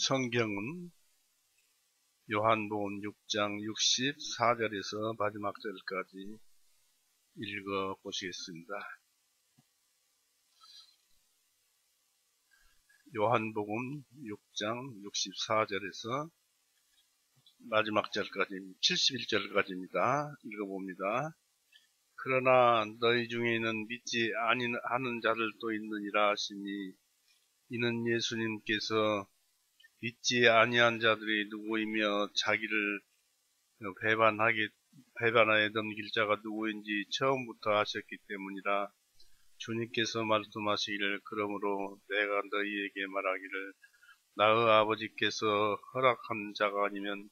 성경은 요한복음 6장 64절에서 마지막 절까지 읽어 보시겠습니다. 요한복음 6장 64절에서 마지막 절까지 71절까지입니다. 읽어봅니다. 그러나 너희 중에는 믿지 아니하는 자들도 있느니라 하시니 이는 예수님께서 믿지 아니한 자들이 누구이며 자기를 배반하여 넘길 자가 누구인지 처음부터 아셨기 때문이라. 주님께서 말씀하시기를 그러므로 내가 너희에게 말하기를 나의 아버지께서 허락한 자가 아니면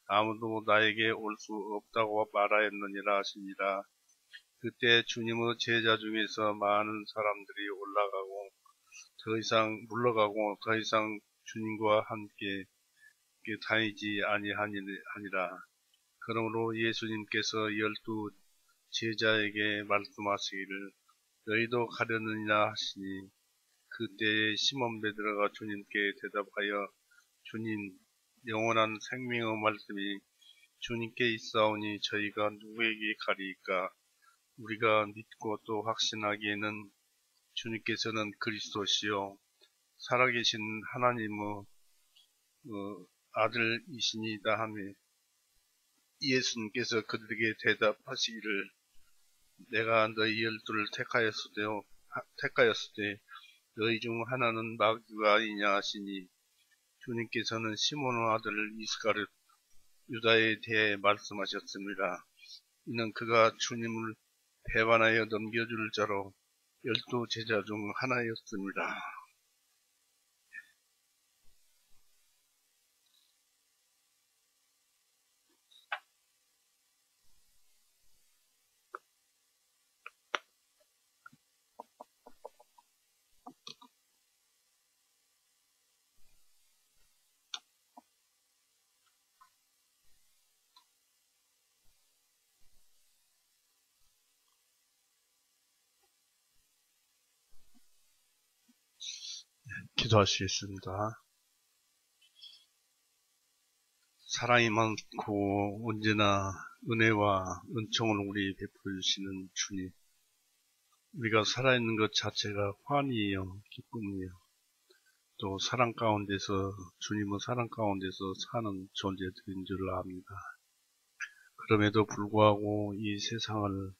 아무도 나에게 올 수 없다고 말하였느니라 하시니라. 그때 주님의 제자 중에서 많은 사람들이 물러가고 더 이상 주님과 함께 다니지 아니하니라. 그러므로 예수님께서 12 제자에게 말씀하시기를 너희도 가려느냐 하시니 그때에 시몬 베드로가 주님께 대답하여 주님, 영원한 생명의 말씀이 주님께 있사오니 저희가 누구에게 가리이까? 우리가 믿고 또 확신하기에는 주님께서는 그리스도시요 살아계신 하나님의 아들이시니이다 하며 예수님께서 그들에게 대답하시기를 내가 너희 12를 택하였을 때 너희 중 하나는 마귀가이냐 하시니 주님께서는 시몬의 아들 이스가랴 유다에 대해 말씀하셨습니다. 이는 그가 주님을 배반하여 넘겨줄 자로 12 제자 중 하나였습니다. 기도하시겠습니다. 사랑이 많고 언제나 은혜와 은총을 우리 베풀어 주시는 주님, 우리가 살아있는 것 자체가 환희이요 기쁨이요 또 사랑 가운데서 주님의 사랑 가운데서 사는 존재들인 줄 압니다. 그럼에도 불구하고 이 세상을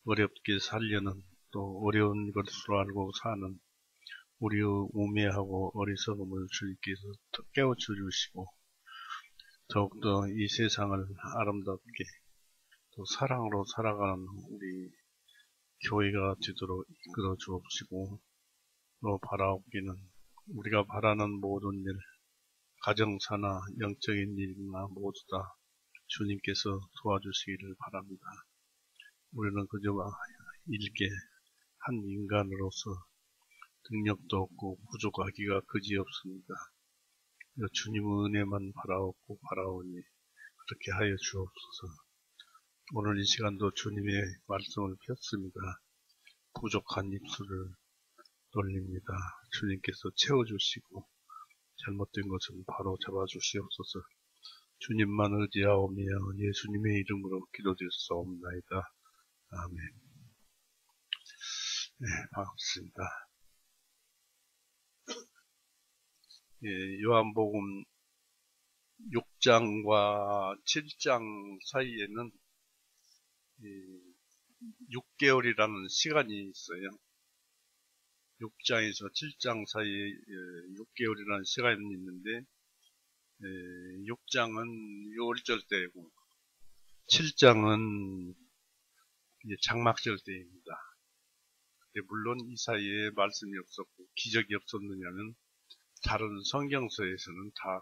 어렵게 살려는 또 어려운 것으로 알고 사는 우리의 우매하고 어리석음을 주님께서 깨우쳐 주시고 더욱더 이 세상을 아름답게 또 사랑으로 살아가는 우리 교회가 되도록 이끌어 주옵시고 또 바라옵기는 우리가 바라는 모든 일, 가정사나 영적인 일이나 모두 다 주님께서 도와주시기를 바랍니다. 우리는 그저 일개 한 인간으로서 능력도 없고 부족하기가 그지없습니다. 주님의 은혜만 바라오니 그렇게 하여 주옵소서. 오늘 이 시간도 주님의 말씀을 폈습니다. 부족한 입술을 돌립니다. 주님께서 채워주시고 잘못된 것은 바로 잡아주시옵소서. 주님만 의지하오며 예수님의 이름으로 기도드렸사옵나이다. 아멘. 네, 반갑습니다. 요한복음 6장과 7장 사이에는 6개월이라는 시간이 있어요. 6장에서 7장 사이에 6개월이라는 시간이 있는데 6장은 6월절 때이고 7장은 장막절 때입니다. 물론 이 사이에 말씀이 없었고 기적이 없었느냐면 다른 성경서에서는 다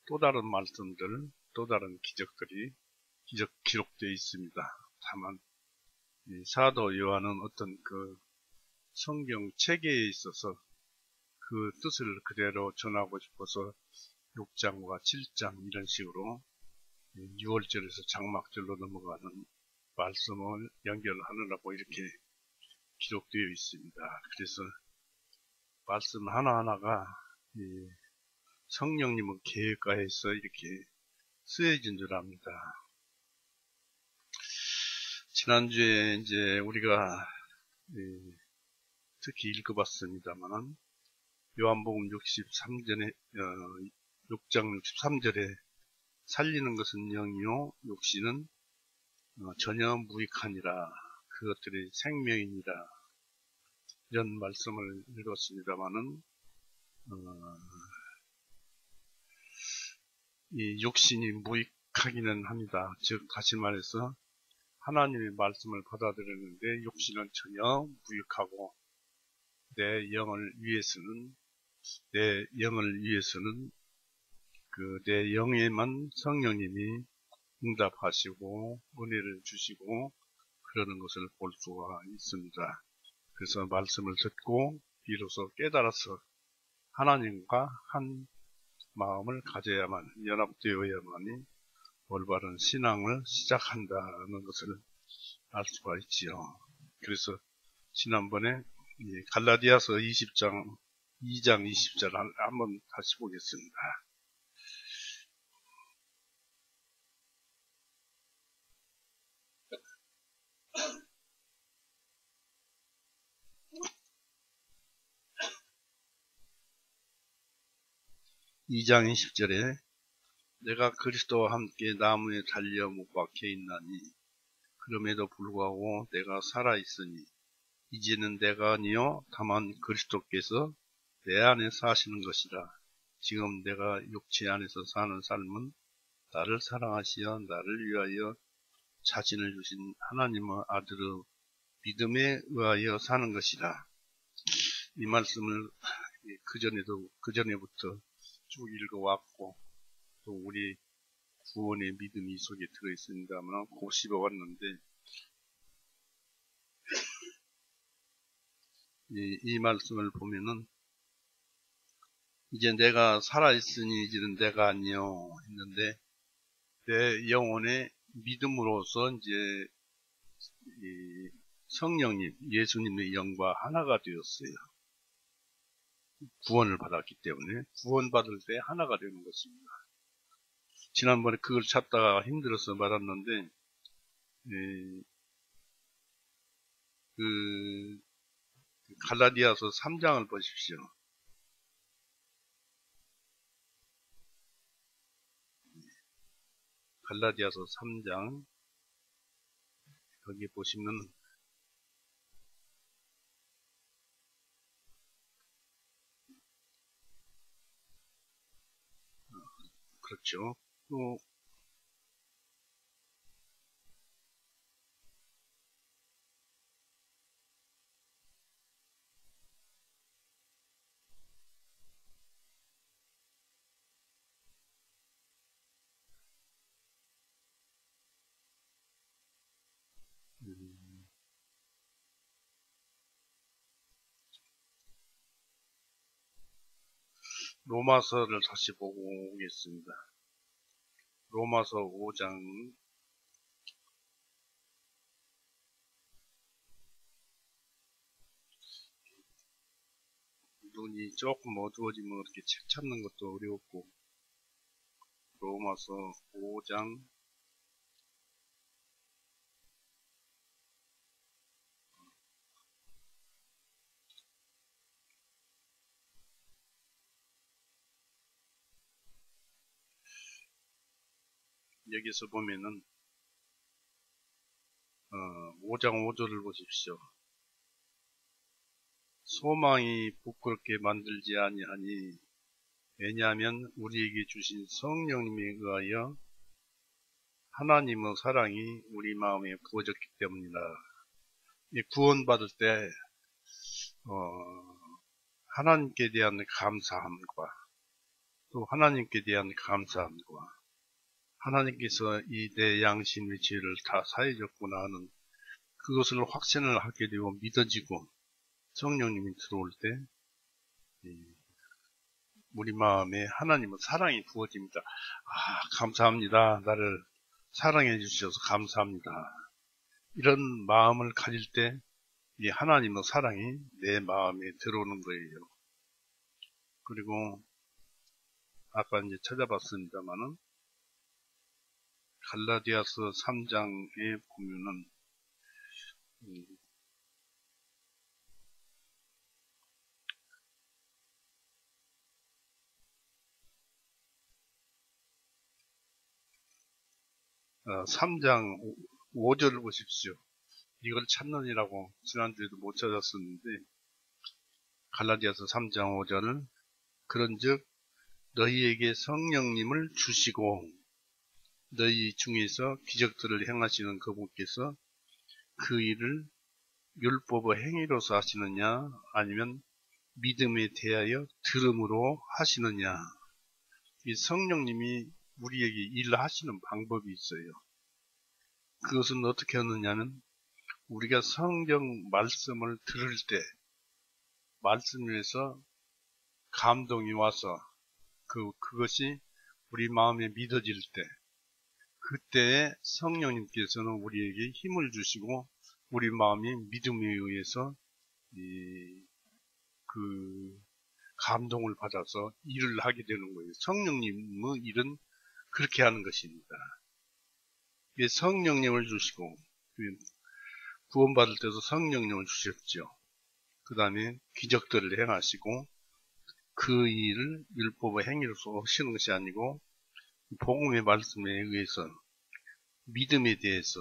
또 다른 말씀들, 또 다른 기적들이 기록되어 있습니다. 다만 사도 요한은 어떤 그 성경 체계에 있어서 그 뜻을 그대로 전하고 싶어서 6장과 7장 이런 식으로 6월절에서 장막절로 넘어가는 말씀을 연결하느라고 이렇게 기록되어 있습니다. 그래서 말씀 하나하나가 성령님은 계획가에서 이렇게 쓰여진 줄 압니다. 지난주에 이제 우리가 특히 읽어봤습니다만은 요한복음 63절에 6장 63절에 살리는 것은 영이요 육신은 전혀 무익하니라 그것들이 생명이니라 이런 말씀을 읽었습니다만은 이 육신이 무익하기는 합니다. 즉 다시 말해서 하나님의 말씀을 받아들였는데 육신은 전혀 무익하고 내 영을 위해서는 내 영에만 성령님이 응답하시고 은혜를 주시고 그러는 것을 볼 수가 있습니다. 그래서 말씀을 듣고 비로소 깨달아서 하나님과 한 마음을 가져야만 연합되어야만이 올바른 신앙을 시작한다는 것을 알 수가 있지요. 그래서 지난번에 갈라디아서 2장 20절 한번 다시 보겠습니다. 이 장 20절에 내가 그리스도와 함께 나무에 달려 못 박혀 있나니 그럼에도 불구하고 내가 살아있으니 이제는 내가 아니요 다만 그리스도께서 내 안에 사시는 것이라. 지금 내가 육체 안에서 사는 삶은 나를 사랑하시어 나를 위하여 자신을 주신 하나님의 아들의 믿음에 의하여 사는 것이라. 이 말씀을 그전에부터 쭉 읽어왔고 또 우리 구원의 믿음이 속에 들어있습니다만 곱씹어왔는데 이 말씀을 보면은 이제 내가 살아있으니 이제는 내가 아니요 했는데 내 영혼의 믿음으로서 이제 성령님 예수님의 영과 하나가 되었어요. 구원을 받았기 때문에 구원받을 때 하나가 되는 것입니다. 지난번에 그걸 찾다가 힘들어서 말았는데 갈라디아서 3장을 보십시오. 갈라디아서 3장 거기 보시면 그렇죠. 또 로마서를 다시 보고 오겠습니다. 로마서 5장 눈이 조금 어두워지면 이렇게 책 찾는 것도 어려웠고 로마서 5장 여기서 보면은 5장 5절을 보십시오. 소망이 부끄럽게 만들지 아니하니 왜냐하면 우리에게 주신 성령님에 의하여 하나님의 사랑이 우리 마음에 부어졌기 때문이다. 구원받을 때 하나님께 대한 감사함과 또 하나님께 대한 감사함과 하나님께서 이 내 양심의 죄를 다 사해줬구나 하는 그것을 확신을 하게 되고 믿어지고 성령님이 들어올 때 우리 마음에 하나님의 사랑이 부어집니다. 감사합니다. 나를 사랑해 주셔서 감사합니다. 이런 마음을 가질 때 이 하나님의 사랑이 내 마음에 들어오는 거예요. 그리고 아까 이제 찾아봤습니다만은 갈라디아서 3장에 보면은 3장 5절을 보십시오. 이걸 찾느니라고 지난주에도 못 찾았었는데 갈라디아서 3장 5절은 그런즉 너희에게 성령님을 주시고 너희 중에서 기적들을 행하시는 그분께서 그 일을 율법의 행위로서 하시느냐 아니면 믿음에 대하여 들음으로 하시느냐. 이 성령님이 우리에게 일을 하시는 방법이 있어요. 그것은 어떻게 하느냐면 우리가 성경 말씀을 들을 때 말씀에서 감동이 와서 그것이 우리 마음에 믿어질 때 그때에 성령님께서는 우리에게 힘을 주시고 우리 마음이 믿음에 의해서 그 감동을 받아서 일을 하게 되는 거예요. 성령님의 일은 그렇게 하는 것입니다. 성령님을 주시고 구원받을 때도 성령님을 주셨죠. 그 다음에 기적들을 행하시고 그 일을 율법의 행위로서 하시는 것이 아니고 복음의 말씀에 의해서 믿음에 대해서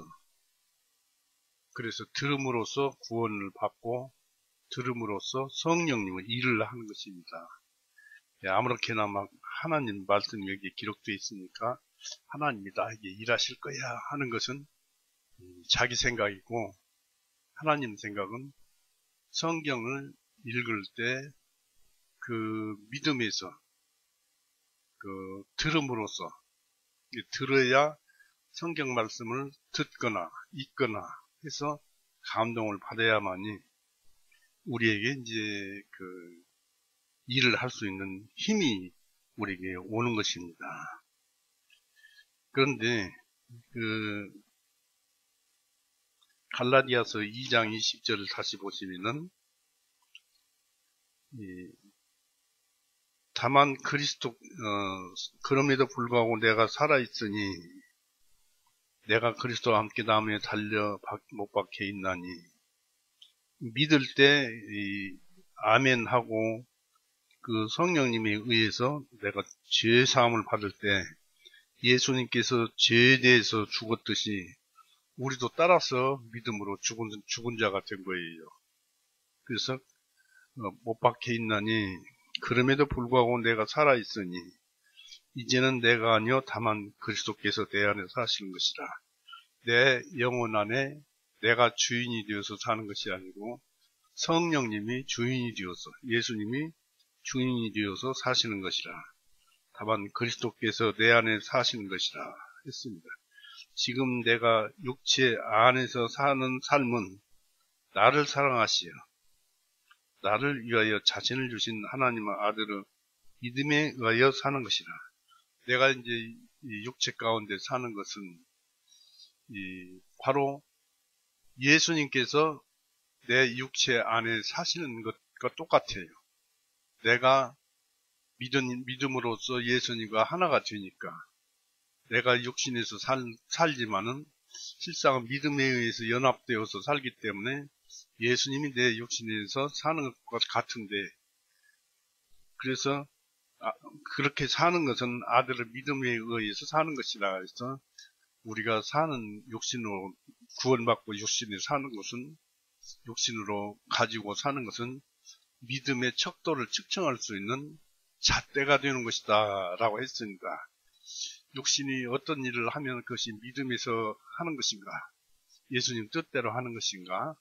그래서 들음으로써 구원을 받고 들음으로써 성령님의 일을 하는 것입니다. 아무렇게나 막 하나님 말씀이 여기에 기록되어 있으니까 하나님이 나에게 일하실 거야 하는 것은 자기 생각이고 하나님 생각은 성경을 읽을 때 그 믿음에서 그 들음으로써 들어야 성경 말씀을 듣거나 읽거나 해서 감동을 받아야만이 우리에게 이제 그 일을 할 수 있는 힘이 우리에게 오는 것입니다. 그런데 그 갈라디아서 2장 20절을 다시 보시면은 다만 그리스도 그럼에도 불구하고 내가 살아있으니 내가 그리스도와 함께 나무에 달려 못 박혀 있나니 믿을 때 아멘하고 그 성령님에 의해서 내가 죄 사함을 받을 때 예수님께서 죄에 대해서 죽었듯이 우리도 따라서 믿음으로 죽은 자가 된 거예요. 그래서 못 박혀 있나니 그럼에도 불구하고 내가 살아있으니 이제는 내가 아니요 다만 그리스도께서 내 안에 사시는 것이라. 내 영혼 안에 내가 주인이 되어서 사는 것이 아니고 성령님이 주인이 되어서 예수님이 주인이 되어서 사시는 것이라. 다만 그리스도께서 내 안에 사시는 것이라 했습니다. 지금 내가 육체 안에서 사는 삶은 나를 사랑하시어 나를 위하여 자신을 주신 하나님의 아들의 믿음에 의하여 사는 것이라. 내가 이제 이 육체 가운데 사는 것은 바로 예수님께서 내 육체 안에 사시는 것과 똑같아요. 내가 믿음으로써 예수님과 하나가 되니까 내가 육신에서 살지만은 실상은 믿음에 의해서 연합되어서 살기 때문에 예수님이 내 육신에서 사는 것과 같은데 그래서 그렇게 사는 것은 아들의 믿음에 의해서 사는 것이라 해서 우리가 사는 육신으로 구원받고 육신에 사는 것은 육신으로 가지고 사는 것은 믿음의 척도를 측정할 수 있는 잣대가 되는 것이다 라고 했습니다. 육신이 어떤 일을 하면 그것이 믿음에서 하는 것인가 예수님 뜻대로 하는 것인가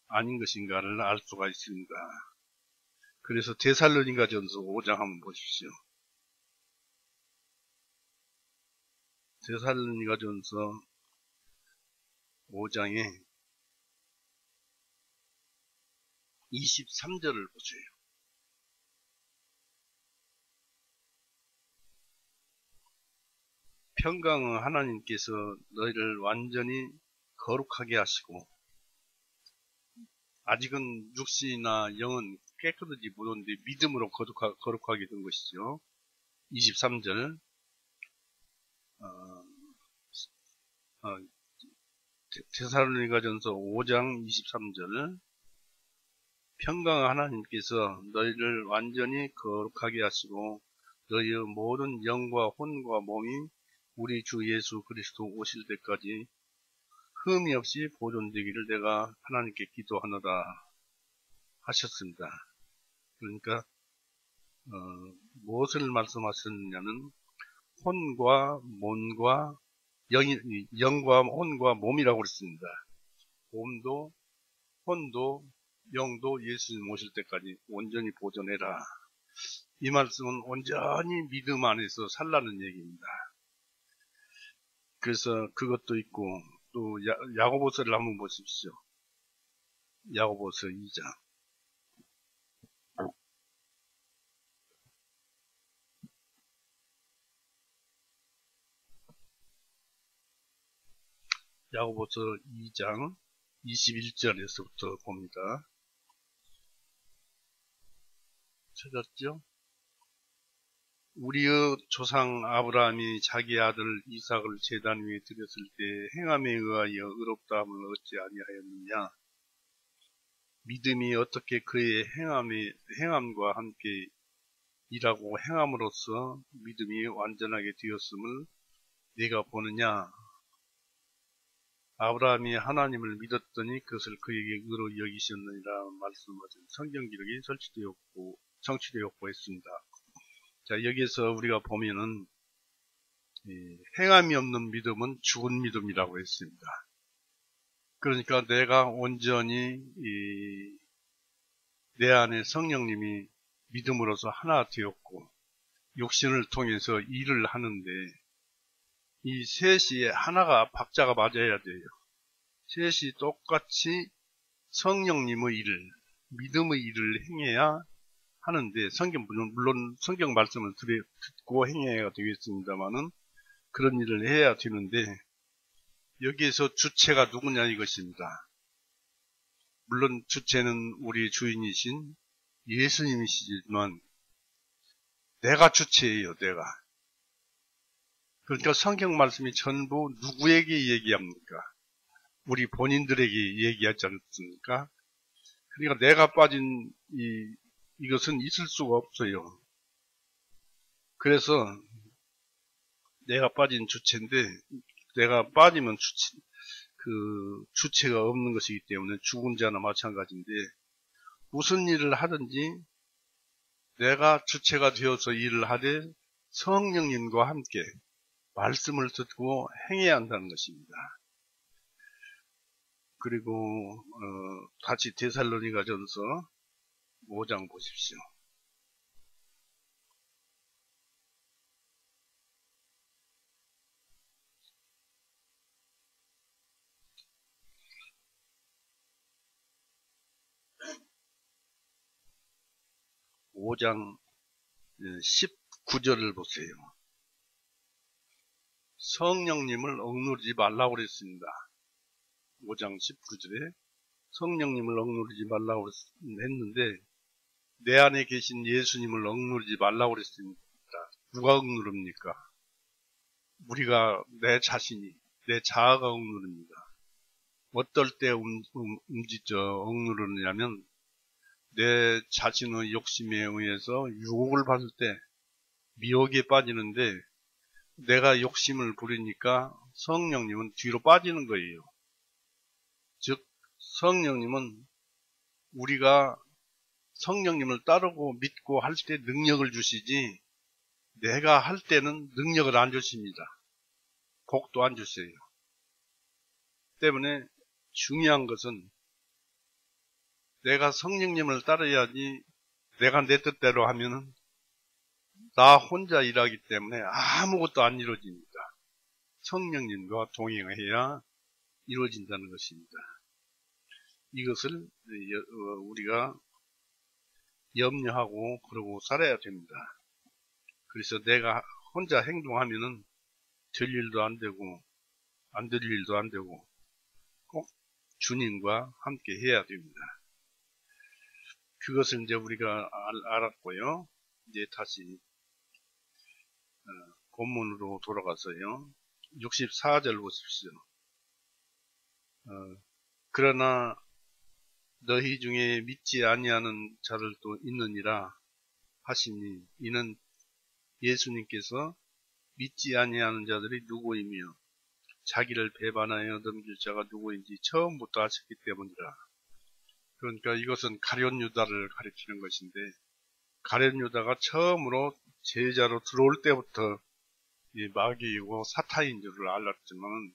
아닌 것인가를 알 수가 있습니다. 그래서 데살로니가전서 5장 한번 보십시오. 데살로니가전서 5장에 23절을 보세요. 평강의 하나님께서 너희를 완전히 거룩하게 하시고 아직은 육신이나 영은 깨끗하지 못한데 믿음으로 거룩하게 된 것이죠. 23절, 데살로니가전서 5장 23절, 평강 하나님께서 너희를 완전히 거룩하게 하시고 너희의 모든 영과 혼과 몸이 우리 주 예수 그리스도 오실 때까지 흠이 없이 보존되기를 내가 하나님께 기도하노라 하셨습니다. 그러니까 무엇을 말씀하셨느냐면 혼과 몸과 영과 혼과 몸이라고 그랬습니다. 몸도 혼도 영도 예수님 오실 때까지 온전히 보존해라. 이 말씀은 온전히 믿음 안에서 살라는 얘기입니다. 그래서 그것도 있고 또 야고보서를 한번 보십시오. 야고보서 2장. 야고보서 2장 21절에서부터 봅니다. 찾았죠? 우리의 조상 아브라함이 자기 아들 이삭을 제단 위에 드렸을 때 행함에 의하여 의롭다함을 얻지 아니하였느냐? 믿음이 어떻게 그의 행함과 함께 일하고 행함으로써 믿음이 완전하게 되었음을 네가 보느냐? 아브라함이 하나님을 믿었더니 그것을 그에게 의로 여기셨느니라 말씀하신 성경 기록이 성취되었고 했습니다. 자, 여기에서 우리가 보면은 행함이 없는 믿음은 죽은 믿음이라고 했습니다. 그러니까 내가 온전히 내 안에 성령님이 믿음으로서 하나 되었고 육신을 통해서 일을 하는데 이 셋이 하나가 박자가 맞아야 돼요. 셋이 똑같이 성령님의 일을, 믿음의 일을 행해야 하는데 물론 성경 말씀을 듣고 행해야 되겠습니다만은 그런 일을 해야 되는데 여기에서 주체가 누구냐 이것입니다. 물론 주체는 우리 주인이신 예수님이시지만 내가 주체예요. 내가. 그러니까 성경 말씀이 전부 누구에게 얘기합니까? 우리 본인들에게 얘기하지 않습니까? 그러니까 내가 빠진 이것은 있을 수가 없어요. 그래서 내가 빠진 주체인데 내가 빠지면 주체가 없는 것이기 때문에 죽은 자나 마찬가지인데 무슨 일을 하든지 내가 주체가 되어서 일을 하되 성령님과 함께 말씀을 듣고 행해야 한다는 것입니다. 그리고 다시 데살로니가전서 5장 보십시오. 오 장 19절을 보세요. 성령님을 억누르지 말라고 그랬습니다. 5장 19절에 성령님을 억누르지 말라고 했는데 내 안에 계신 예수님을 억누르지 말라고 그랬습니다. 누가 억누릅니까? 우리가 내 자신이, 내 자아가 억누릅니다. 어떨 때 억누르느냐면 내 자신의 욕심에 의해서 유혹을 받을 때 미혹에 빠지는데 내가 욕심을 부리니까 성령님은 뒤로 빠지는 거예요. 즉 성령님은 우리가 성령님을 따르고 믿고 할 때 능력을 주시지 내가 할 때는 능력을 안 주십니다. 복도 안 주세요. 때문에 중요한 것은 내가 성령님을 따라야지 내가 내 뜻대로 하면은 나 혼자 일하기 때문에 아무것도 안 이루어집니다. 성령님과 동행해야 이루어진다는 것입니다. 이것을 우리가 염려하고 그러고 살아야 됩니다. 그래서 내가 혼자 행동하면은 될 일도 안 되고 안 될 일도 안 되고 꼭 주님과 함께 해야 됩니다. 그것을 이제 우리가 알았고요. 이제 다시 본문으로 돌아가서요. 64절 보십시오. 그러나 너희 중에 믿지 아니하는 자들도 있느니라 하시니 이는 예수님께서 믿지 아니하는 자들이 누구이며 자기를 배반하여 넘길 자가 누구인지 처음부터 아셨기 때문이라. 그러니까 이것은 가룟 유다를 가리키는 것인데, 가룟 유다가 처음으로 제자로 들어올 때부터 이 마귀이고 사탄인 줄을 알았지만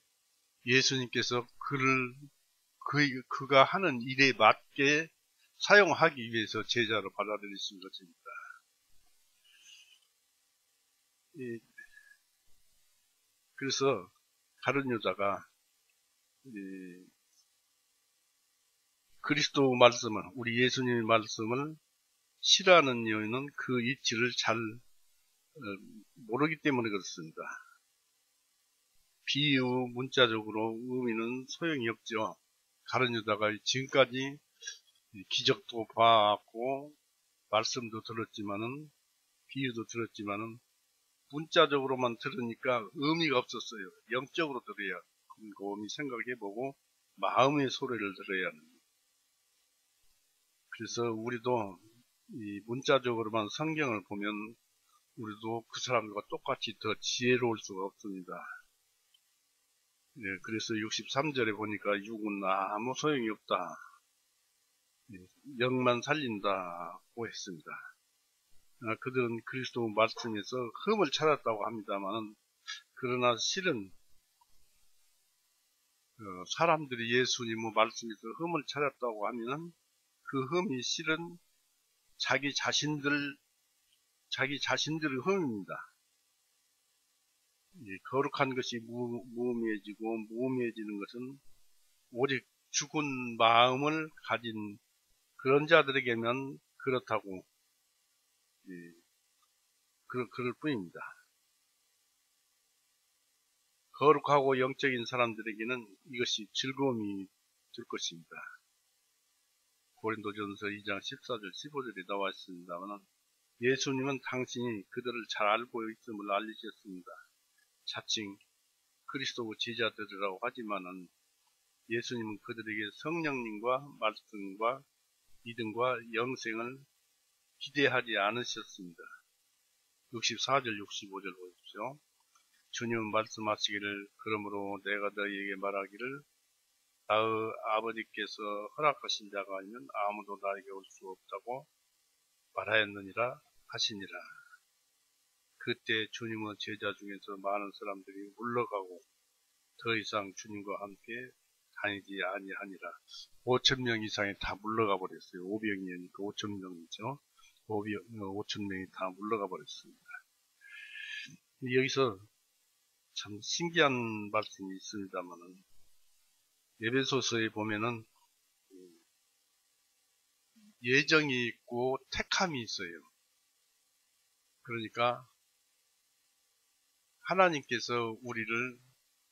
예수님께서 그가 하는 일에 맞게 사용하기 위해서 제자로 받아들이신 것입니다. 그래서 가룟 유다가 그리스도 말씀을, 우리 예수님의 말씀을 싫어하는 이유는 그 이치를 잘 모르기 때문에 그렇습니다. 비유 문자적으로 의미는 소용이 없죠. 가룟 유다가 지금까지 기적도 봐왔고 말씀도 들었지만은, 비유도 들었지만은 문자적으로만 들으니까 의미가 없었어요. 영적으로 들어야 곰곰이 생각해보고 마음의 소리를 들어야 합니다. 그래서 우리도 이 문자적으로만 성경을 보면 우리도 그 사람들과 똑같이 더 지혜로울 수가 없습니다. 네, 그래서 63절에 보니까 육은 아무 소용이 없다. 영만 살린다고 했습니다. 그들은 그리스도 말씀에서 흠을 찾았다고 합니다만, 그러나 실은 사람들이 예수님의 말씀에서 흠을 찾았다고 하면 그 흠이 실은 자기 자신들의 흠입니다. 거룩한 것이 무의미해지고 무의미해지는 것은 오직 죽은 마음을 가진 그런 자들에게만 그렇다고 그럴 뿐입니다. 거룩하고 영적인 사람들에게는 이것이 즐거움이 될 것입니다. 고린도전서 2장 14절 15절에 나와 있습니다만, 예수님은 당신이 그들을 잘 알고 있음을 알리셨습니다. 자칭 그리스도 제자들이라고 하지만은 예수님은 그들에게 성령님과 말씀과 믿음과 영생을 기대하지 않으셨습니다. 64절 65절 보십시오. 주님은 말씀하시기를 그러므로 내가 너희에게 말하기를 나의 아버지께서 허락하신 자가 아니면 아무도 나에게 올 수 없다고 말하였느니라 하시니라. 그때 주님의 제자 중에서 많은 사람들이 물러가고 더 이상 주님과 함께 다니지 아니하니라. 5,000명 이상이 다 물러가 버렸어요. 500년이니까 5,000명이죠. 5,000명이 다 물러가 버렸습니다. 여기서 참 신기한 말씀이 있습니다만은, 에베소서에 보면은 예정이 있고 택함이 있어요. 그러니까 하나님께서 우리를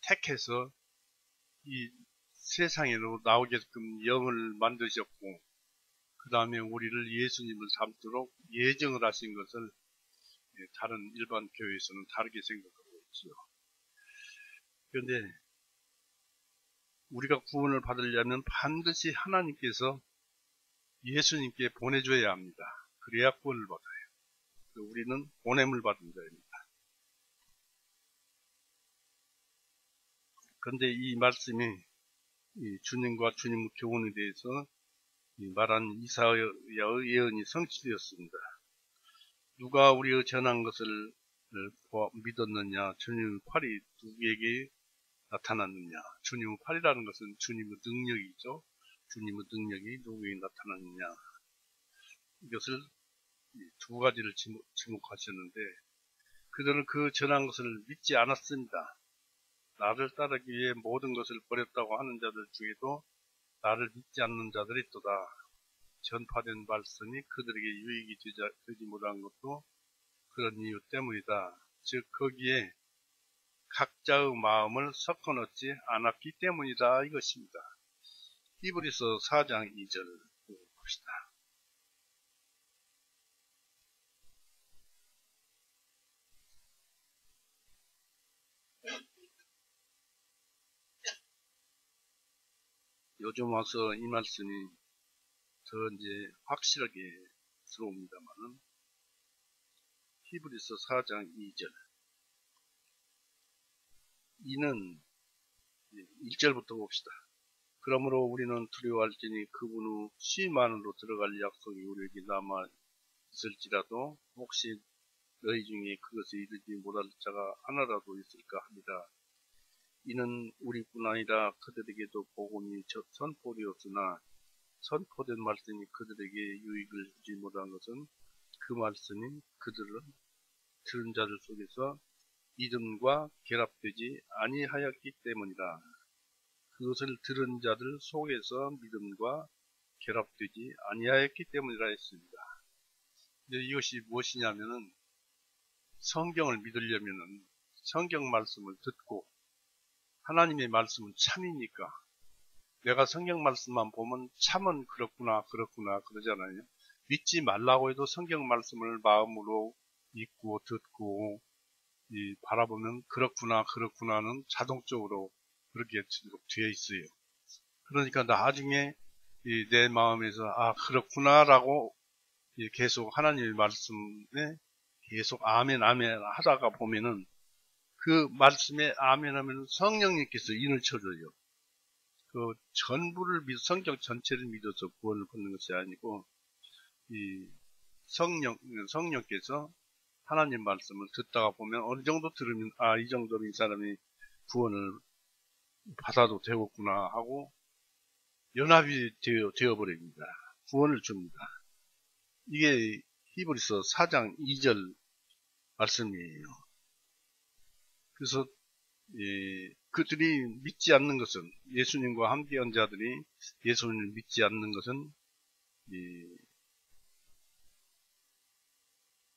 택해서 이 세상에로 나오게끔 영을 만드셨고, 그 다음에 우리를 예수님을 닮도록 예정을 하신 것을 다른 일반 교회에서는 다르게 생각하고 있지요. 그런데 우리가 구원을 받으려면 반드시 하나님께서 예수님께 보내줘야 합니다. 그래야 구원을 받아요. 우리는 보냄을 받은 자입니다. 그런데 이 말씀이 주님과 주님의 교훈에 대해서 말한 이사야의 예언이 성취되었습니다. 누가 우리의 전한 것을 믿었느냐? 주님의 팔이 누구에게 나타났느냐? 주님의 팔이라는 것은 주님의 능력이죠. 주님의 능력이 누구에게 나타났느냐? 이것을 두 가지를 지목하셨는데, 그들은 그 전한 것을 믿지 않았습니다. 나를 따르기 위해 모든 것을 버렸다고 하는 자들 중에도 나를 믿지 않는 자들이 있도다. 전파된 말씀이 그들에게 유익이 되지 못한 것도 그런 이유 때문이다. 즉 거기에 각자의 마음을 섞어 넣지 않았기 때문이다, 이것입니다. 히브리서 4장 2절 봅시다. 요즘 와서 이 말씀이 더 이제 확실하게 들어옵니다만은 히브리서 4장 2절 이는 1절부터 봅시다. 그러므로 우리는 두려워할지니 그분 후 쉼 안으로 들어갈 약속이 우리에게 남아 있을지라도 혹시 너희 중에 그것을 이루지 못할 자가 하나라도 있을까 합니다. 이는 우리뿐 아니라 그들에게도 복음이 선포되었으나 선포된 말씀이 그들에게 유익을 주지 못한 것은 그 말씀이 그들은 들은 자들 속에서 믿음과 결합되지 아니하였기 때문이라. 그것을 들은 자들 속에서 믿음과 결합되지 아니하였기 때문이라 했습니다. 이것이 무엇이냐면은 성경을 믿으려면은 성경 말씀을 듣고 하나님의 말씀은 참이니까 내가 성경 말씀만 보면 참은 그렇구나 그러잖아요. 믿지 말라고 해도 성경 말씀을 마음으로 읽고 듣고 바라보면 그렇구나는 자동적으로 그렇게 되어 있어요. 그러니까 나중에 내 마음에서 그렇구나라고 계속 하나님의 말씀에 계속 아멘 하다가 보면은 그 말씀에 아멘 하면 성령님께서 인을 쳐줘요. 그 전부를 성경 전체를 믿어서 구원을 받는 것이 아니고 이 성령께서 하나님 말씀을 듣다가 보면 어느 정도 들으면 이 정도로 이 사람이 구원을 받아도 되겠구나 하고 연합이 되어버립니다. 구원을 줍니다. 이게 히브리서 4장 2절 말씀이에요. 그래서 그들이 믿지 않는 것은 예수님과 함께한 자들이 예수님을 믿지 않는 것은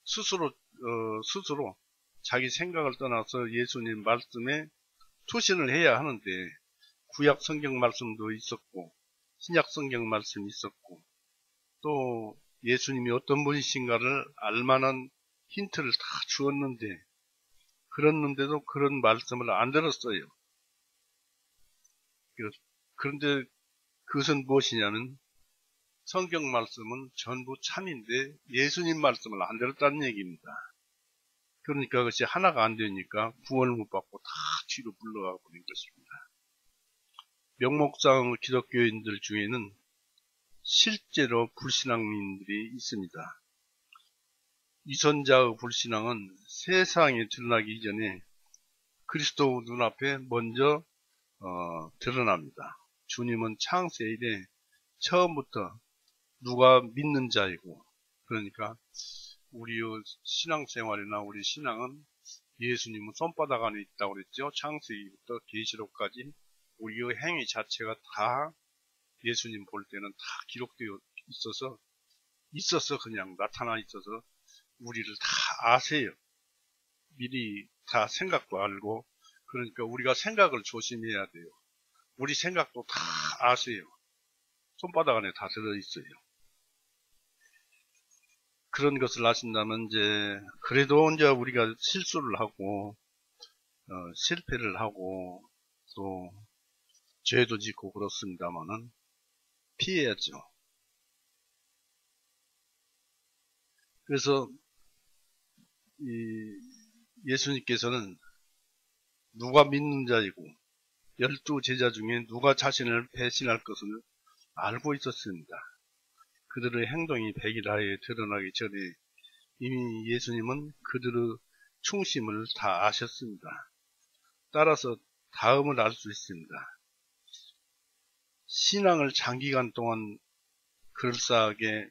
스스로 자기 생각을 떠나서 예수님 말씀에 투신을 해야 하는데 구약 성경 말씀도 있었고 신약 성경 말씀이 있었고 또 예수님이 어떤 분이신가를 알만한 힌트를 다 주었는데 그랬는데도 그런 말씀을 안 들었어요. 그런데 그것은 무엇이냐면 성경 말씀은 전부 참인데 예수님 말씀을 안 들었다는 얘기입니다. 그러니까 그것이 하나가 안 되니까 구원을 못 받고 다 뒤로 물러가 버린 것입니다. 명목상 기독교인들 중에는 실제로 불신앙민들이 있습니다. 위선자의 불신앙은 세상에 드러나기 이전에 그리스도 눈앞에 먼저 드러납니다. 주님은 창세일에 처음부터 누가 믿는 자이고 그러니까 우리의 신앙생활이나 우리 신앙은 예수님은 손바닥 안에 있다고 그랬죠. 창세기부터 계시록까지 우리의 행위 자체가 다 예수님 볼 때는 다 기록되어 있어서 그냥 나타나 있어서 우리를 다 아세요. 미리 다 생각도 알고 그러니까 우리가 생각을 조심해야 돼요. 우리 생각도 다 아세요. 손바닥 안에 다 들어있어요. 그런 것을 아신다면 그래도 이제 우리가 실수를 하고 실패를 하고 또 죄도 짓고 그렇습니다만은 피해야죠. 그래서 예수님께서는 누가 믿는 자이고 12제자 중에 누가 자신을 배신할 것을 알고 있었습니다. 그들의 행동이 백일하에 드러나기 전에 이미 예수님은 그들의 충심을 다 아셨습니다. 따라서 다음을 알 수 있습니다. 신앙을 장기간 동안 그럴싸하게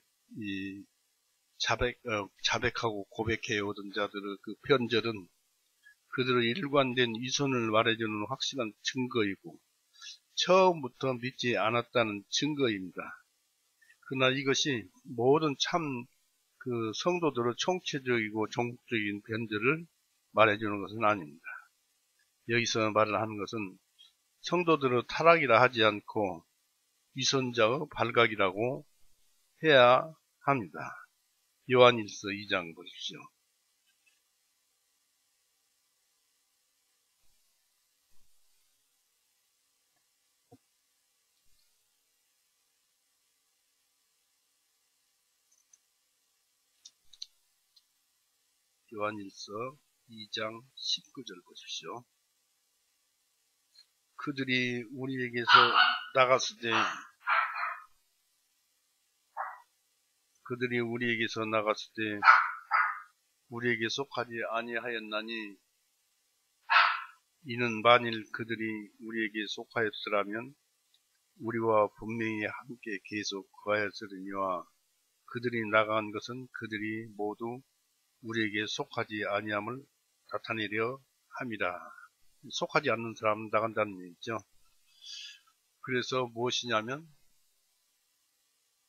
자백하고 고백해 오던 자들의 그 편절은 그들의 일관된 위선을 말해주는 확실한 증거이고 처음부터 믿지 않았다는 증거입니다. 그러나 이것이 모든 그 성도들의 총체적이고 종국적인 변절을 말해주는 것은 아닙니다. 여기서 말을 하는 것은 성도들의 타락이라 하지 않고 위선자의 발각이라고 해야 합니다. 요한일서 2장 보십시오. 요한일서 2장 19절 보십시오. 그들이 우리에게서 나갔을 때 우리에게 속하지 아니하였나니 이는 만일 그들이 우리에게 속하였더라면 우리와 분명히 함께 계속 거하였으리니와 그들이 나간 것은 그들이 모두 우리에게 속하지 아니함을 나타내려 함이라. 속하지 않는 사람은 나간다는 얘기죠. 그래서 무엇이냐면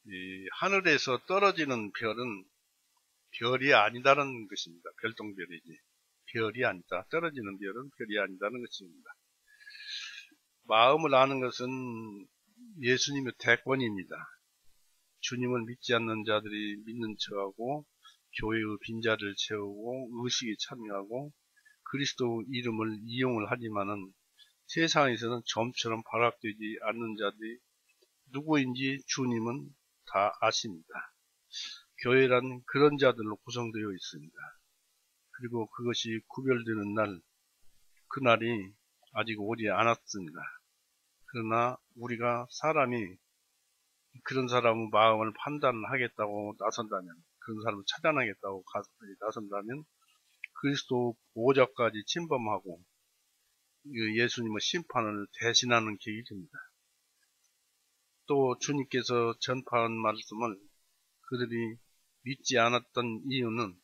이 하늘에서 떨어지는 별은 별이 아니다라는 것입니다. 별똥별이지. 별이 아니다. 떨어지는 별은 별이 아니다는 것입니다. 마음을 아는 것은 예수님의 대권입니다. 주님을 믿지 않는 자들이 믿는 척하고 교회의 빈자리를 채우고 의식에 참여하고 그리스도 이름을 이용을 하지만은 세상에서는 점처럼 발악되지 않는 자들이 누구인지 주님은 다 아십니다. 교회란 그런 자들로 구성되어 있습니다. 그리고 그것이 구별되는 날, 그날이 아직 오지 않았습니다. 그러나 우리가 사람이 그런 사람의 마음을 판단하겠다고 나선다면, 그런 사람을 차단하겠다고 나선다면 그리스도 보호자까지 침범하고 예수님의 심판을 대신하는 계획이 됩니다. 또 주님께서 전파한 말씀을 그들이 믿지 않았던 이유는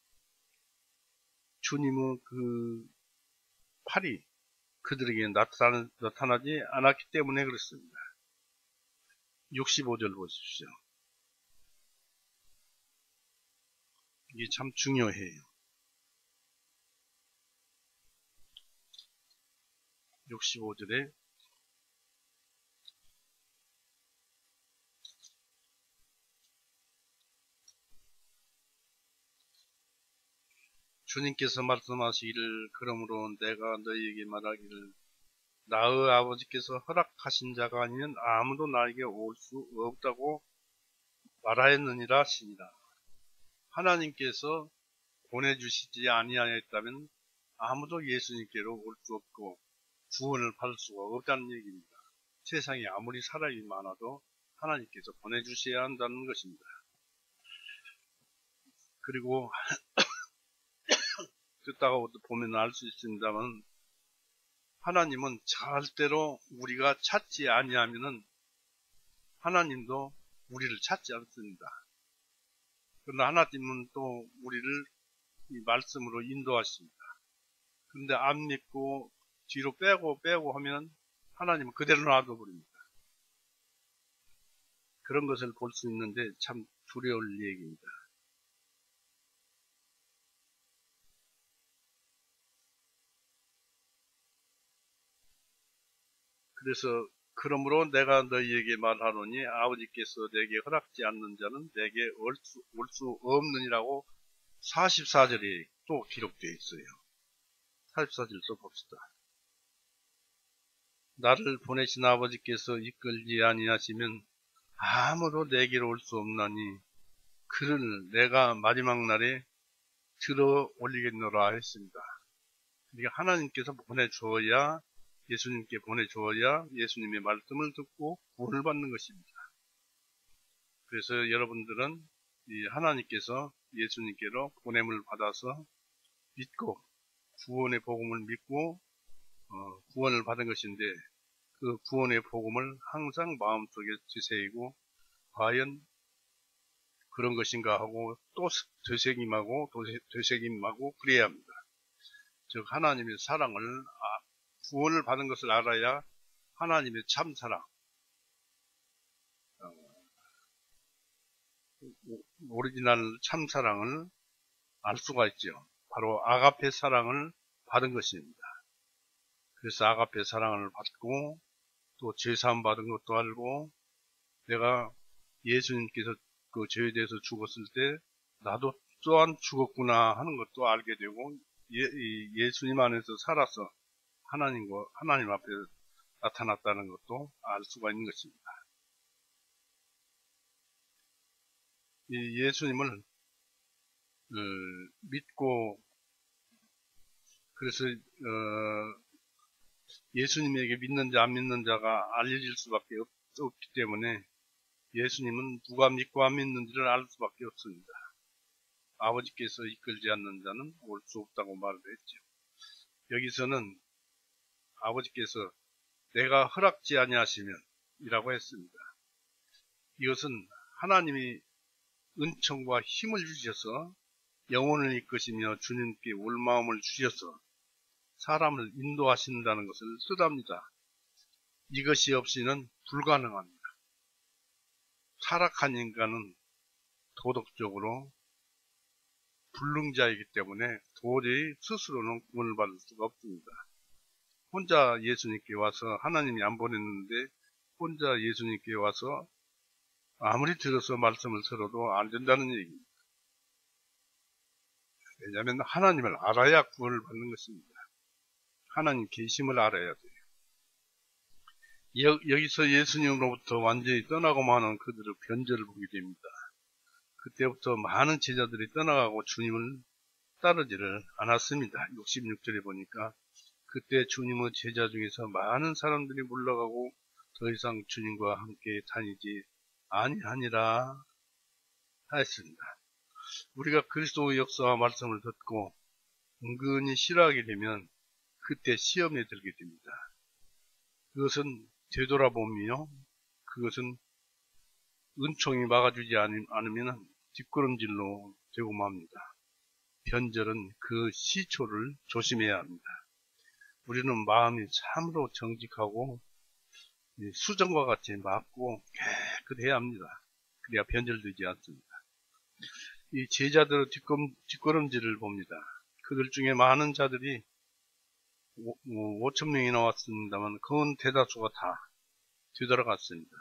주님의 그 팔이 그들에게 나타나지 않았기 때문에 그렇습니다. 65절 보십시오. 이게 참 중요해요. 65절에 주님께서 말씀하시기를 그러므로 내가 너희에게 말하기를 나의 아버지께서 허락하신 자가 아니면 아무도 나에게 올 수 없다고 말하였느니라 하시니라. 하나님께서 보내주시지 아니하였다면 아무도 예수님께로 올 수 없고 구원을 받을 수가 없다는 얘기입니다. 세상에 아무리 사람이 많아도 하나님께서 보내주셔야 한다는 것입니다. 그리고 듣다가 보면 알 수 있습니다만 하나님은 절대로 우리가 찾지 아니하면은 하나님도 우리를 찾지 않습니다. 그러나 하나님은 또 우리를 이 말씀으로 인도하십니다. 그런데 안 믿고 뒤로 빼고 하면 하나님은 그대로 놔둬버립니다. 그런 것을 볼 수 있는데 참 두려울 얘기입니다. 그래서 그러므로 내가 너희에게 말하노니 아버지께서 내게 허락지 않는 자는 내게 올 수 없느니라고 44절에 또 기록되어 있어요. 44절 또 봅시다. 나를 보내신 아버지께서 이끌지 아니하시면 아무도 내게로 올 수 없나니 그를 내가 마지막 날에 들어 올리겠노라 했습니다. 그러니까 하나님께서 보내주어야 예수님께 보내주어야 예수님의 말씀을 듣고 구원을 받는 것입니다. 그래서 여러분들은 이 하나님께서 예수님께로 보냄을 받아서 믿고 구원의 복음을 믿고 구원을 받은 것인데 그 구원의 복음을 항상 마음속에 지새이고 과연 그런 것인가 하고 또 되새김하고 그래야 합니다. 즉 하나님의 사랑을 구원을 받은 것을 알아야 하나님의 참사랑 오리지널 참사랑을 알 수가 있죠. 바로 아가페 사랑을 받은 것입니다. 그래서 아가페 사랑을 받고 또 죄사함 받은 것도 알고 내가 예수님께서 그 죄에 대해서 죽었을 때 나도 또한 죽었구나 하는 것도 알게 되고 예수님 안에서 살아서 하나님 앞에 나타났다는 것도 알 수가 있는 것입니다. 이 예수님을 믿고 그래서 예수님에게 믿는 자, 안 믿는 자가 알려질 수밖에 없기 때문에 예수님은 누가 믿고 안 믿는지를 알 수밖에 없습니다. 아버지께서 이끌지 않는 자는 올 수 없다고 말을 했죠. 여기서는 아버지께서 내가 허락지 아니하시면 이라고 했습니다. 이것은 하나님이 은총과 힘을 주셔서 영혼을 이끄시며 주님께 올 마음을 주셔서 사람을 인도하신다는 것을 뜻합니다. 이것이 없이는 불가능합니다. 타락한 인간은 도덕적으로 불능자이기 때문에 도저히 스스로는 구원을 받을 수가 없습니다. 혼자 예수님께 와서 하나님이 안 보냈는데 혼자 예수님께 와서 아무리 들어서 말씀을 들어도 안 된다는 얘기입니다. 왜냐하면 하나님을 알아야 구원을 받는 것입니다. 하나님 계심을 알아야 돼요. 여기서 예수님으로부터 완전히 떠나고 마는 그들의 변절을 보게 됩니다. 그때부터 많은 제자들이 떠나가고 주님을 따르지를 않았습니다. 66절에 보니까 그때 주님의 제자 중에서 많은 사람들이 물러가고 더 이상 주님과 함께 다니지 아니하니라 하였습니다. 우리가 그리스도의 역사와 말씀을 듣고 은근히 싫어하게 되면 그때 시험에 들게 됩니다. 그것은 되돌아보며 그것은 은총이 막아주지 않으면 뒷걸음질로 되고 맙니다. 변절은 그 시초를 조심해야 합니다. 우리는 마음이 참으로 정직하고 수정과 같이 맑고 깨끗해야 합니다. 그래야 변절되지 않습니다. 이 제자들의 뒷걸음질을 봅니다. 그들 중에 많은 자들이 5천 명이 나왔습니다만 그 대다수가 다 되돌아갔습니다.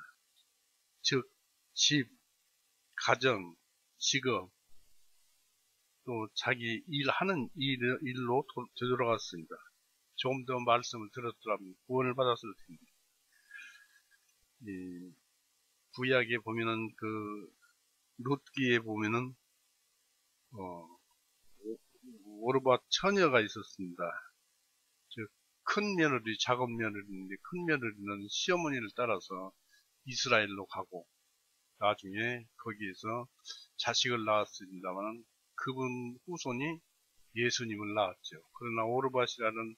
즉 집, 가정, 직업, 또 자기 일하는 일로 되돌아갔습니다. 조금 더 말씀을 들었더라면 구원을 받았을 텐데. 구약에 보면은 룻기에 보면은 오르바 처녀가 있었습니다. 즉 큰 며느리, 작은 며느리인데 큰 며느리는 시어머니를 따라서 이스라엘로 가고 나중에 거기에서 자식을 낳았습니다만 그분 후손이 예수님을 낳았죠. 그러나 오르밧이라는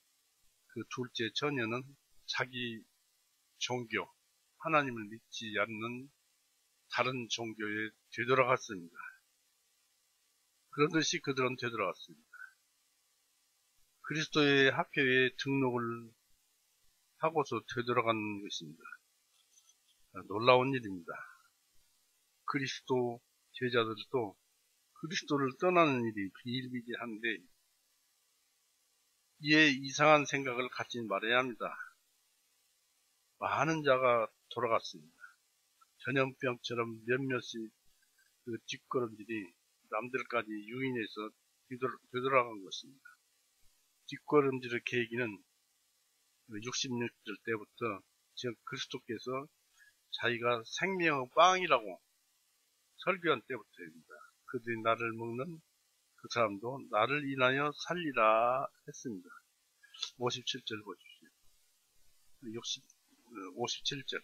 그 둘째 처녀는 자기 종교, 하나님을 믿지 않는 다른 종교에 되돌아갔습니다. 그러듯이 그들은 되돌아갔습니다. 그리스도의 학교에 등록을 하고서 되돌아가는 것입니다. 놀라운 일입니다. 그리스도 제자들도 그리스도를 떠나는 일이 비일비재한데 이에 이상한 생각을 갖지 말아야 합니다. 많은 자가 돌아갔습니다. 전염병처럼 몇몇이 그 뒷걸음질이 남들까지 유인해서 되돌아간 것입니다. 뒷걸음질의 계기는 66절 때부터 즉 그리스도께서 자기가 생명의 빵이라고 설교한 때부터입니다. 그들이 나를 먹는 그 사람도 나를 인하여 살리라 했습니다. 57절 보십시오. 57절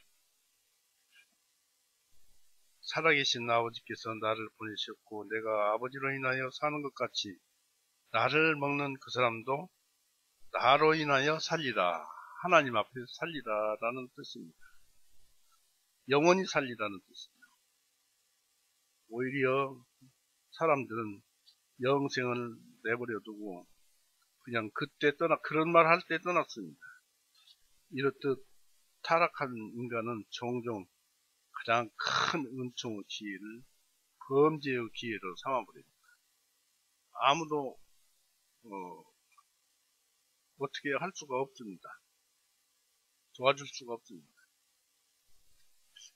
살아계신 아버지께서 나를 보내셨고 내가 아버지로 인하여 사는 것 같이 나를 먹는 그 사람도 나로 인하여 살리라. 하나님 앞에서 살리라 라는 뜻입니다. 영원히 살리라는 뜻입니다. 오히려 사람들은 영생을 내버려 두고 그냥 그때 그런 말 할 때 떠났습니다. 이렇듯 타락한 인간은 종종 가장 큰 은총의 기회를 범죄의 기회로 삼아버립니다. 아무도 어떻게 할 수가 없습니다. 도와줄 수가 없습니다.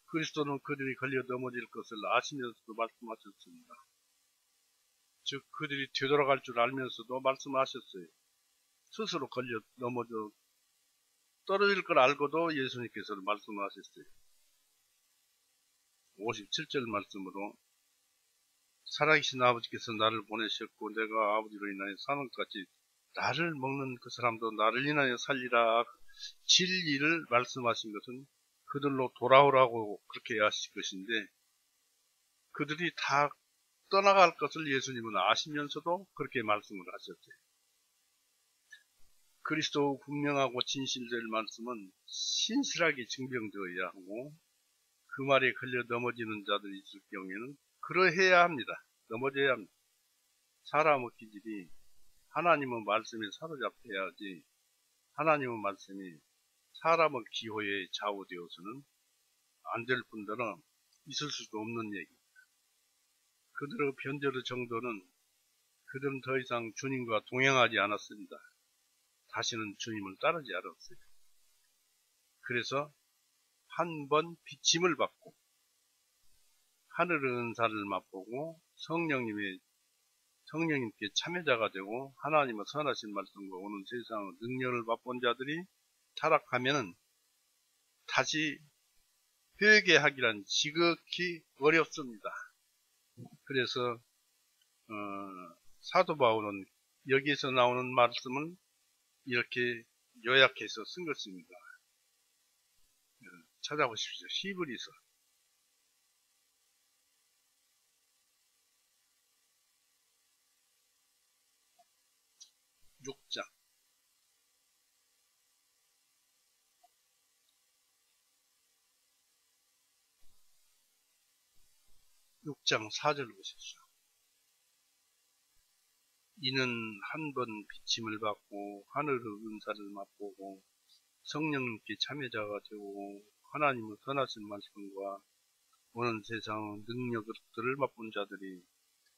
그리스도는 그들이 걸려 넘어질 것을 아시면서도 말씀하셨습니다. 즉 그들이 되돌아갈 줄 알면서도 말씀하셨어요. 스스로 걸려 넘어져 떨어질 걸 알고도 예수님께서는 말씀하셨어요. 57절 말씀으로 살아계신 아버지께서 나를 보내셨고 내가 아버지로 인하여 사는 것 같이 나를 먹는 그 사람도 나를 인하여 살리라. 진리를 말씀하신 것은 그들로 돌아오라고 그렇게 하실 것인데, 그들이 다 떠나갈 것을 예수님은 아시면서도 그렇게 말씀을 하셨어요. 그리스도 분명하고 진실될 말씀은 신실하게 증명되어야 하고, 그 말에 걸려 넘어지는 자들이 있을 경우에는 그러해야 합니다. 넘어져야 합니다. 사람의 기질이 하나님의 말씀에 사로잡혀야지, 하나님의 말씀이 사람의 기호에 좌우되어서는 안 될 뿐더러 있을 수도 없는 얘기. 그들의 변절의 정도는 그들은 더 이상 주님과 동행하지 않았습니다. 다시는 주님을 따르지 않았어요. 그래서 한 번 비침을 받고 하늘의 은사를 맛보고 성령님께 참여자가 되고 하나님의 선하신 말씀과 오는 세상의 능력을 맛본 자들이 타락하면은 다시 회개하기란 지극히 어렵습니다. 그래서 사도 바울은 여기에서 나오는 말씀을 이렇게 요약해서 쓴 것입니다. 찾아보십시오. 히브리서 6장 6장 4절 보십시오. 이는 한 번 비침을 받고 하늘의 은사를 맛보고 성령님께 참여자가 되고 하나님의 선하신 말씀과 오는 세상의 능력들을 맛본 자들이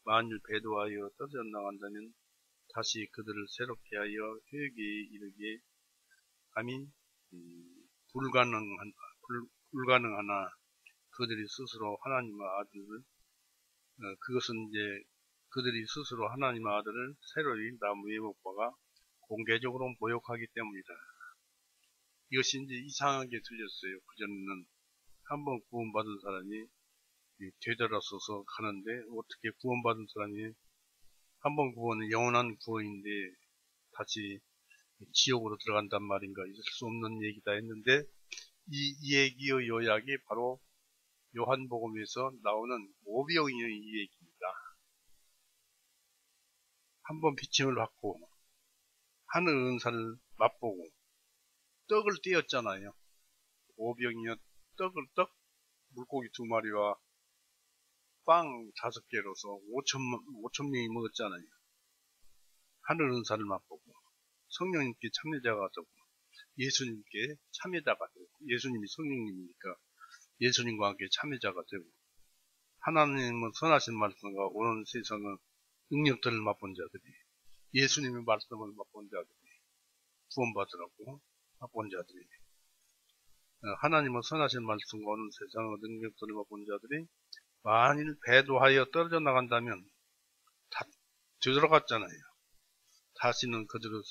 만일 배도하여 떨어져 나간다면 다시 그들을 새롭게 하여 회개에 이르게 함이 불가능하나 그들이 스스로 하나님의 아들을 그것은 이제 그들이 스스로 하나님의 아들을 새로이 나무에 못 박아 공개적으로 모욕하기 때문이다. 이것이 이제 이상하게 들렸어요. 그전에는 한번 구원받은 사람이 되돌아서서 가는데 어떻게 구원받은 사람이 한번 구원은 영원한 구원인데 다시 지옥으로 들어간단 말인가. 있을 수 없는 얘기다 했는데 이 얘기의 요약이 바로 요한복음에서 나오는 오병이어의 이 얘기입니다. 한번 비침을 받고 하늘 은사를 맛보고 떡을 떼었잖아요. 오병이어 떡 물고기 2마리와 빵 5개로서 5천 명이 먹었잖아요. 하늘 은사를 맛보고 성령님께 참여자가 되고 예수님께 참여자가 되고 예수님이 성령님이니까 예수님과 함께 참여자가 되고 하나님은 선하신 말씀과 오는 세상의 능력들을 맛본 자들이 예수님의 말씀을 맛본 자들이 구원받으라고 맛본 자들이 하나님의 선하신 말씀과 오는 세상의 능력들을 맛본 자들이 만일 배도하여 떨어져 나간다면 다 되돌아갔잖아요. 다시는 그들을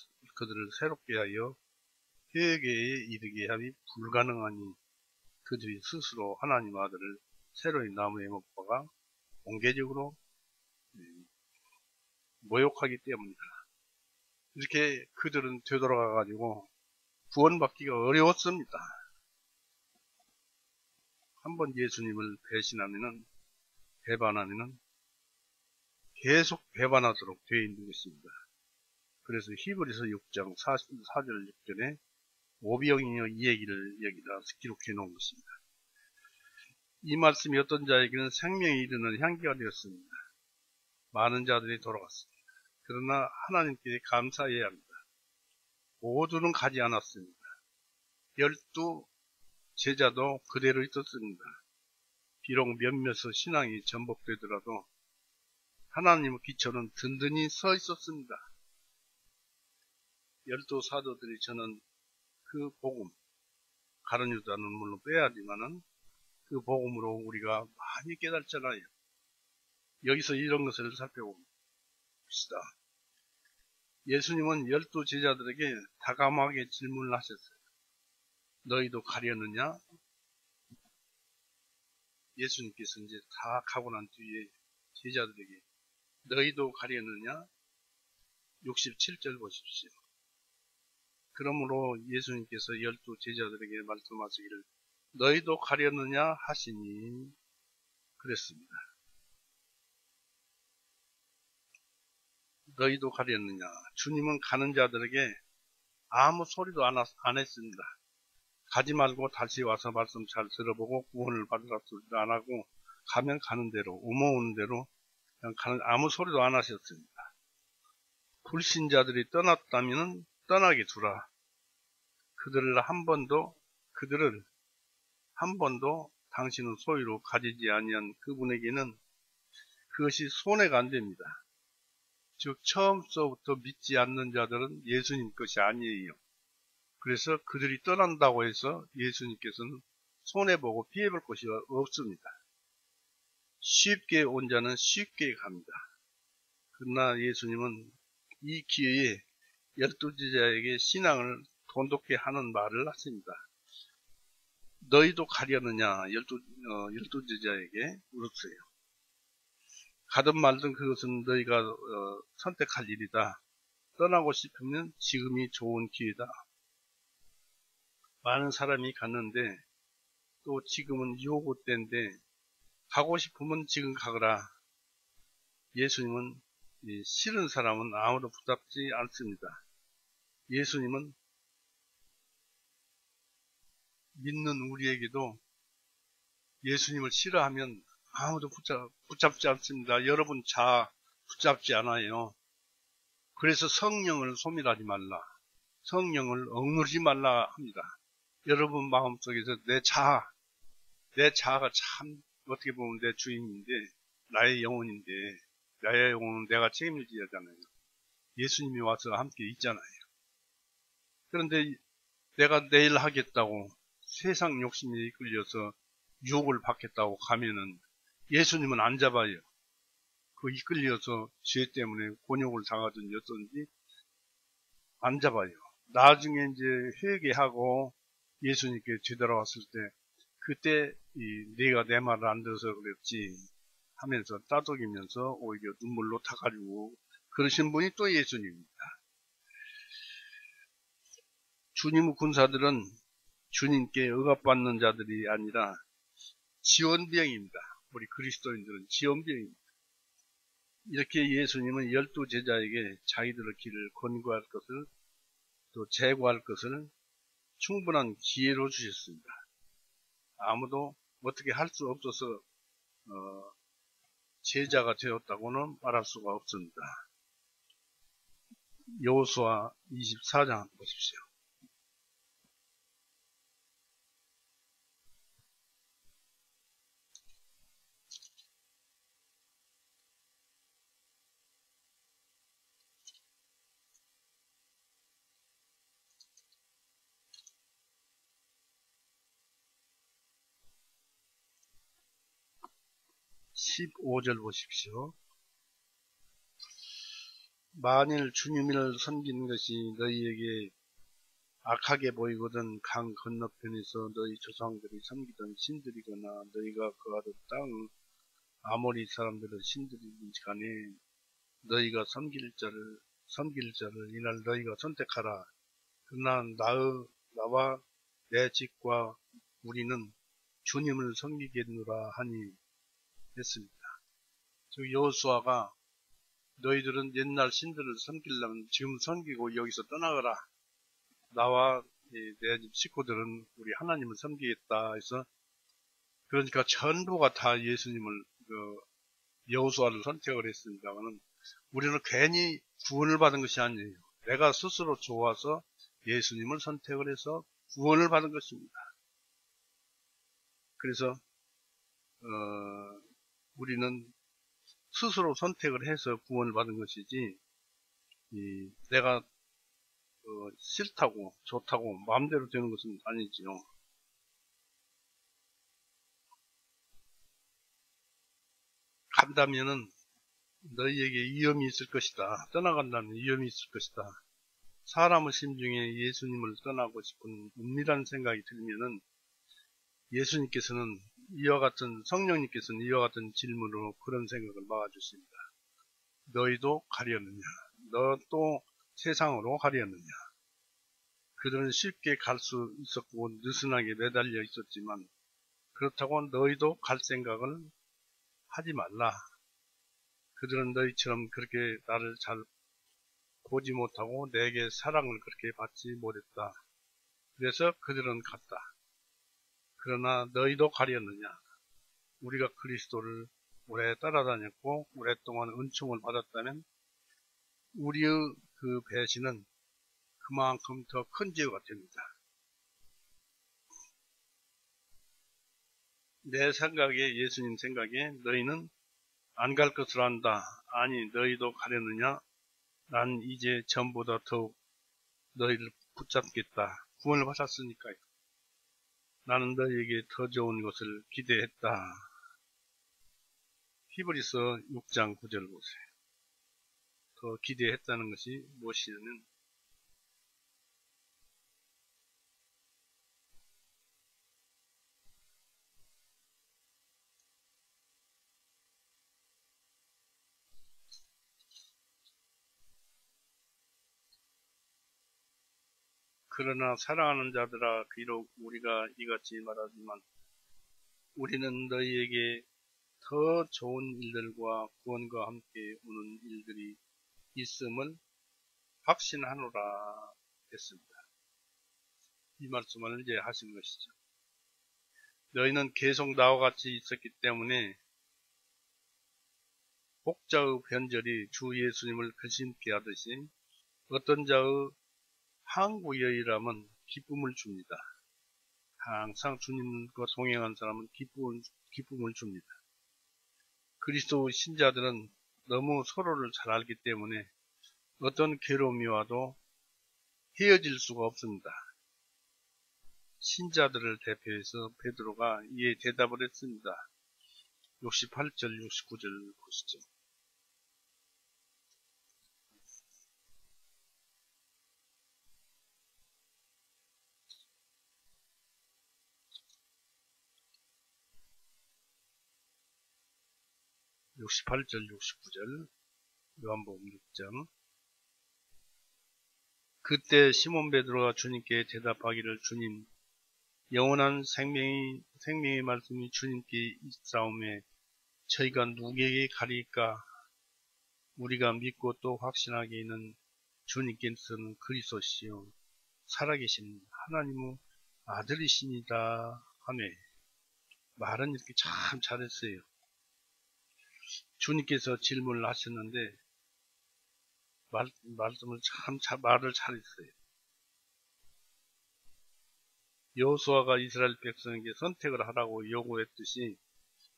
새롭게 하여 회개에 이르게 함이 불가능하니 그들이 스스로 하나님 아들을 새로이 나무에 못 박아 공개적으로 모욕하기 때문이다. 이렇게 그들은 되돌아가가지고 구원받기가 어려웠습니다. 한번 예수님을 배반하면은 계속 배반하도록 되어 있는 것입니다. 그래서 히브리서 6장 4절 6절에 오병이어 이 얘기를 여기다 기록해 놓은 것입니다. 이 말씀이 어떤 자에게는 생명에 이르는 향기가 되었습니다. 많은 자들이 돌아갔습니다. 그러나 하나님께 감사해야 합니다. 모두는 가지 않았습니다. 12 제자도 그대로 있었습니다. 비록 몇몇의 신앙이 전복되더라도 하나님의 기초는 든든히 서 있었습니다. 12 사도들이 저는 그 복음, 가룟유다는 물론 빼야지만은 그 복음으로 우리가 많이 깨달잖아요. 여기서 이런 것을 살펴봅시다. 예수님은 12 제자들에게 다감하게 질문을 하셨어요. 너희도 가려느냐? 예수님께서 이제 다 가고 난 뒤에 제자들에게 너희도 가려느냐? 67절 보십시오. 그러므로 예수님께서 12제자들에게 말씀하시기를 너희도 가려느냐 하시니 그랬습니다. 너희도 가려느냐. 주님은 가는 자들에게 아무 소리도 안 했습니다. 가지 말고 다시 와서 말씀 잘 들어보고 구원을 받으라 소리도 안 하고 가면 가는 대로 오모오는 대로 그냥 아무 소리도 안 하셨습니다. 불신자들이 떠났다면 떠나게 두라. 그들을 한 번도 당신은 소유로 가지지 아니한 그분에게는 그것이 손해가 안 됩니다. 즉 처음서부터 믿지 않는 자들은 예수님 것이 아니에요. 그래서 그들이 떠난다고 해서 예수님께서는 손해보고 피해볼 것이 없습니다. 쉽게 온 자는 쉽게 갑니다. 그러나 예수님은 이 기회에 12제자에게 신앙을 돈독게 하는 말을 하십니다. 너희도 가려느냐 12제자에게 물었어요. 가든 말든 그것은 너희가 선택할 일이다. 떠나고 싶으면 지금이 좋은 기회다. 많은 사람이 갔는데 또 지금은 유혹 때인데 가고 싶으면 지금 가거라. 예수님은 싫은 사람은 아무도 붙잡지 않습니다. 예수님은 믿는 우리에게도 예수님을 싫어하면 아무도 붙잡지 않습니다. 여러분 자 붙잡지 않아요. 그래서 성령을 소멸하지 말라. 성령을 억누르지 말라 합니다. 여러분 마음속에서 내 자아가 참 어떻게 보면 내 주인인데 나의 영혼인데 나의 영혼은 내가 책임을 져야 하잖아요. 예수님이 와서 함께 있잖아요. 그런데 내가 내일 하겠다고 세상 욕심에 이끌려서 유혹을 받겠다고 가면은 예수님은 안 잡아요. 그 이끌려서 죄 때문에 곤욕을 당하든지 어떤지 안 잡아요. 나중에 이제 회개하고 예수님께 되돌아왔을 때 그때 네가 내 말을 안 들어서 그랬지 하면서 따돌리면서 오히려 눈물로 타가지고 그러신 분이 또 예수님입니다. 주님의 군사들은 주님께 억압받는 자들이 아니라 지원병입니다. 우리 그리스도인들은 지원병입니다. 이렇게 예수님은 12제자에게 자기들의 길을 권고할 것을 또 제고할 것을 충분한 기회로 주셨습니다. 아무도 어떻게 할 수 없어서 제자가 되었다고는 말할 수가 없습니다. 여호수아 24장 보십시오. 15절 보십시오. 만일 주님을 섬기는 것이 너희에게 악하게 보이거든 강 건너편에서 너희 조상들이 섬기던 신들이거나 너희가 거하던 땅 아모리 사람들의 신들이든지 간에 너희가 섬길 자를 이날 너희가 선택하라. 그러나 나와 내 집과 우리는 주님을 섬기겠노라 하니 했습니다. 즉 여호수아가 너희들은 옛날 신들을 섬기려면 지금 섬기고 여기서 떠나거라. 나와 내 집 식구들은 우리 하나님을 섬기겠다 해서 그러니까 전부가 다 예수님을 여호수아를 선택을 했습니다만 우리는 괜히 구원을 받은 것이 아니에요. 내가 스스로 좋아서 예수님을 선택을 해서 구원을 받은 것입니다. 그래서 우리는 스스로 선택을 해서 구원을 받은 것이지 내가 싫다고 좋다고 마음대로 되는 것은 아니지요. 간다면은 너희에게 위험이 있을 것이다. 떠나간다면 위험이 있을 것이다. 사람의 심중에 예수님을 떠나고 싶은 은밀한 생각이 들면은 예수님께서는 성령님께서는 이와 같은 질문으로 그런 생각을 막아주십니다. 너희도 가려느냐? 너 또 세상으로 가려느냐. 그들은 쉽게 갈 수 있었고 느슨하게 매달려 있었지만 그렇다고 너희도 갈 생각을 하지 말라. 그들은 너희처럼 그렇게 나를 잘 보지 못하고 내게 사랑을 그렇게 받지 못했다. 그래서 그들은 갔다. 그러나 너희도 가려느냐. 우리가 그리스도를 오래 따라다녔고 오랫동안 은총을 받았다면 우리의 그 배신은 그만큼 더 큰 죄가 됩니다. 내 생각에, 예수님 생각에 너희는 안 갈 것을 안다. 아니 너희도 가려느냐. 난 이제 전보다 더욱 너희를 붙잡겠다. 구원을 받았으니까요. 나는 너희에게 더 좋은 것을 기대했다. 히브리서 6장 9절 보세요. 더 기대했다는 것이 무엇이냐면 그러나 사랑하는 자들아 비록 우리가 이같이 말하지만 우리는 너희에게 더 좋은 일들과 구원과 함께 오는 일들이 있음을 확신하노라 했습니다. 이 말씀을 이제 하신 것이죠. 너희는 계속 나와 같이 있었기 때문에 복자의 변절이 주 예수님을 근심케 하듯이 어떤 자의 항구여이라면 기쁨을 줍니다. 항상 주님과 동행한 사람은 기쁨을 줍니다. 그리스도 신자들은 너무 서로를 잘 알기 때문에 어떤 괴로움이 와도 헤어질 수가 없습니다. 신자들을 대표해서 베드로가 이에 대답을 했습니다. 68절 69절 보시죠. (68절) 69절 요한복음 6장. 그때 시몬 베드로가 주님께 대답하기를 주님 영원한 생명의 말씀이 주님께 있사오매 저희가 누구에게 가리까. 우리가 믿고 또 확신하게 있는 주님께서는 그리스도시요 살아계신 하나님의 아들이십니다 하며 말은 이렇게 참 잘했어요. 주님께서 질문을 하셨는데 말씀을 말을 잘했어요. 여호수아가 이스라엘 백성에게 선택을 하라고 요구했듯이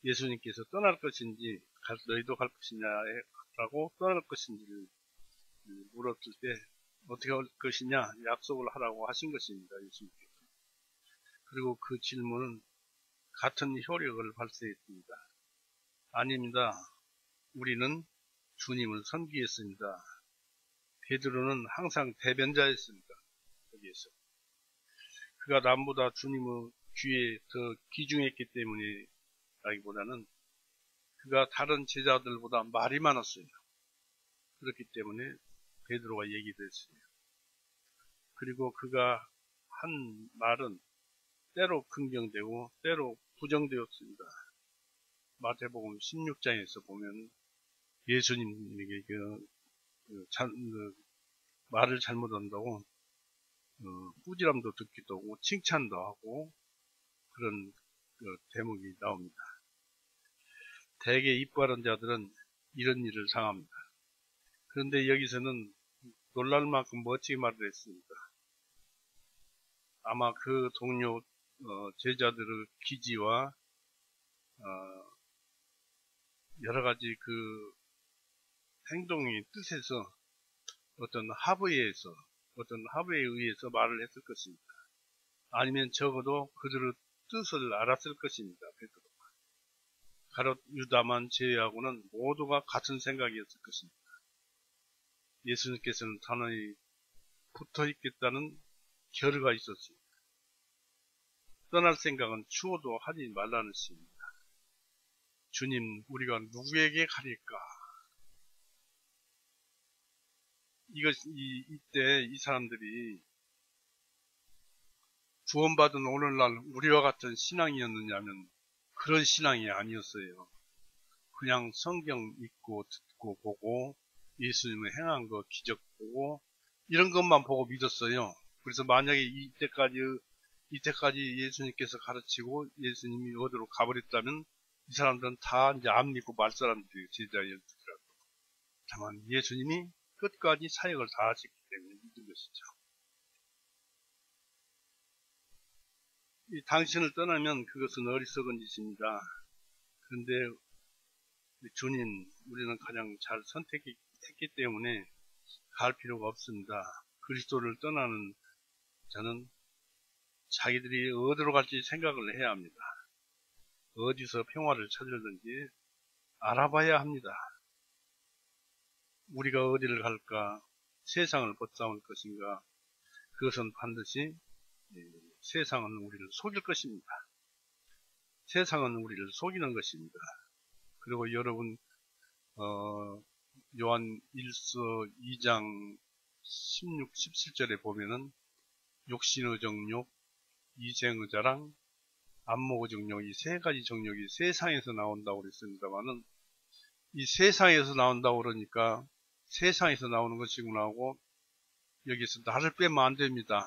예수님께서 떠날 것인지 너희도 갈 것이냐라고 떠날 것인지를 물었을 때 어떻게 할 것이냐 약속을 하라고 하신 것입니다. 예수님께서. 그리고 그 질문은 같은 효력을 발생했습니다. 아닙니다. 우리는 주님을 섬기겠습니다. 베드로는 항상 대변자였습니다. 거기에서. 그가 남보다 주님의 귀에 더 귀중했기 때문에 라기보다는 그가 다른 제자들보다 말이 많았어요. 그렇기 때문에 베드로가 얘기를 했어요. 그리고 그가 한 말은 때로 긍정되고 때로 부정되었습니다. 마태복음 16장에서 보면 예수님에게 말을 잘못한다고 꾸지람도 듣기도 하고 칭찬도 하고 그런 대목이 나옵니다. 대개 입바른 자들은 이런 일을 당합니다. 그런데 여기서는 놀랄 만큼 멋지게 말을 했습니다. 아마 그 동료 제자들의 기지와 여러 가지 그 행동의 뜻에서 어떤 합의에 의해서 말을 했을 것입니다. 아니면 적어도 그들의 뜻을 알았을 것입니다. 베드로가. 가롯 유다만 제외하고는 모두가 같은 생각이었을 것입니다. 예수님께서는 단호히 붙어있겠다는 결의가 있었습니다. 떠날 생각은 추호도 하지 말라는 것입니다. 주님, 우리가 누구에게 가릴까? 이때 이 사람들이 구원받은 오늘날 우리와 같은 신앙이었느냐면 그런 신앙이 아니었어요. 그냥 성경 읽고 듣고 보고 예수님의 행한 거 기적 보고 이런 것만 보고 믿었어요. 그래서 만약에 이때까지 예수님께서 가르치고 예수님이 어디로 가버렸다면 이 사람들은 다 이제 안 믿고 말 사람들이 제자였더라고요. 다만 예수님이 끝까지 사역을 다 하셨기 때문에 믿은 것이죠. 당신을 떠나면 그것은 어리석은 짓입니다. 그런데 주님, 우리는 가장 잘 선택했기 때문에 갈 필요가 없습니다. 그리스도를 떠나는 자는 자기들이 어디로 갈지 생각을 해야 합니다. 어디서 평화를 찾을는지 알아봐야 합니다. 우리가 어디를 갈까? 세상을 벗삼을 것인가? 그것은 반드시 세상은 우리를 속일 것입니다. 세상은 우리를 속이는 것입니다. 그리고 여러분 요한 1서 2장 16, 17절에 보면은 욕신의 정욕, 이생의 자랑, 안목의 정욕, 이 세 가지 정욕이 세상에서 나온다고 그랬습니다만은 이 세상에서 나온다고 그러니까 세상에서 나오는 것이구나 하고 여기서 나를 빼면 안 됩니다.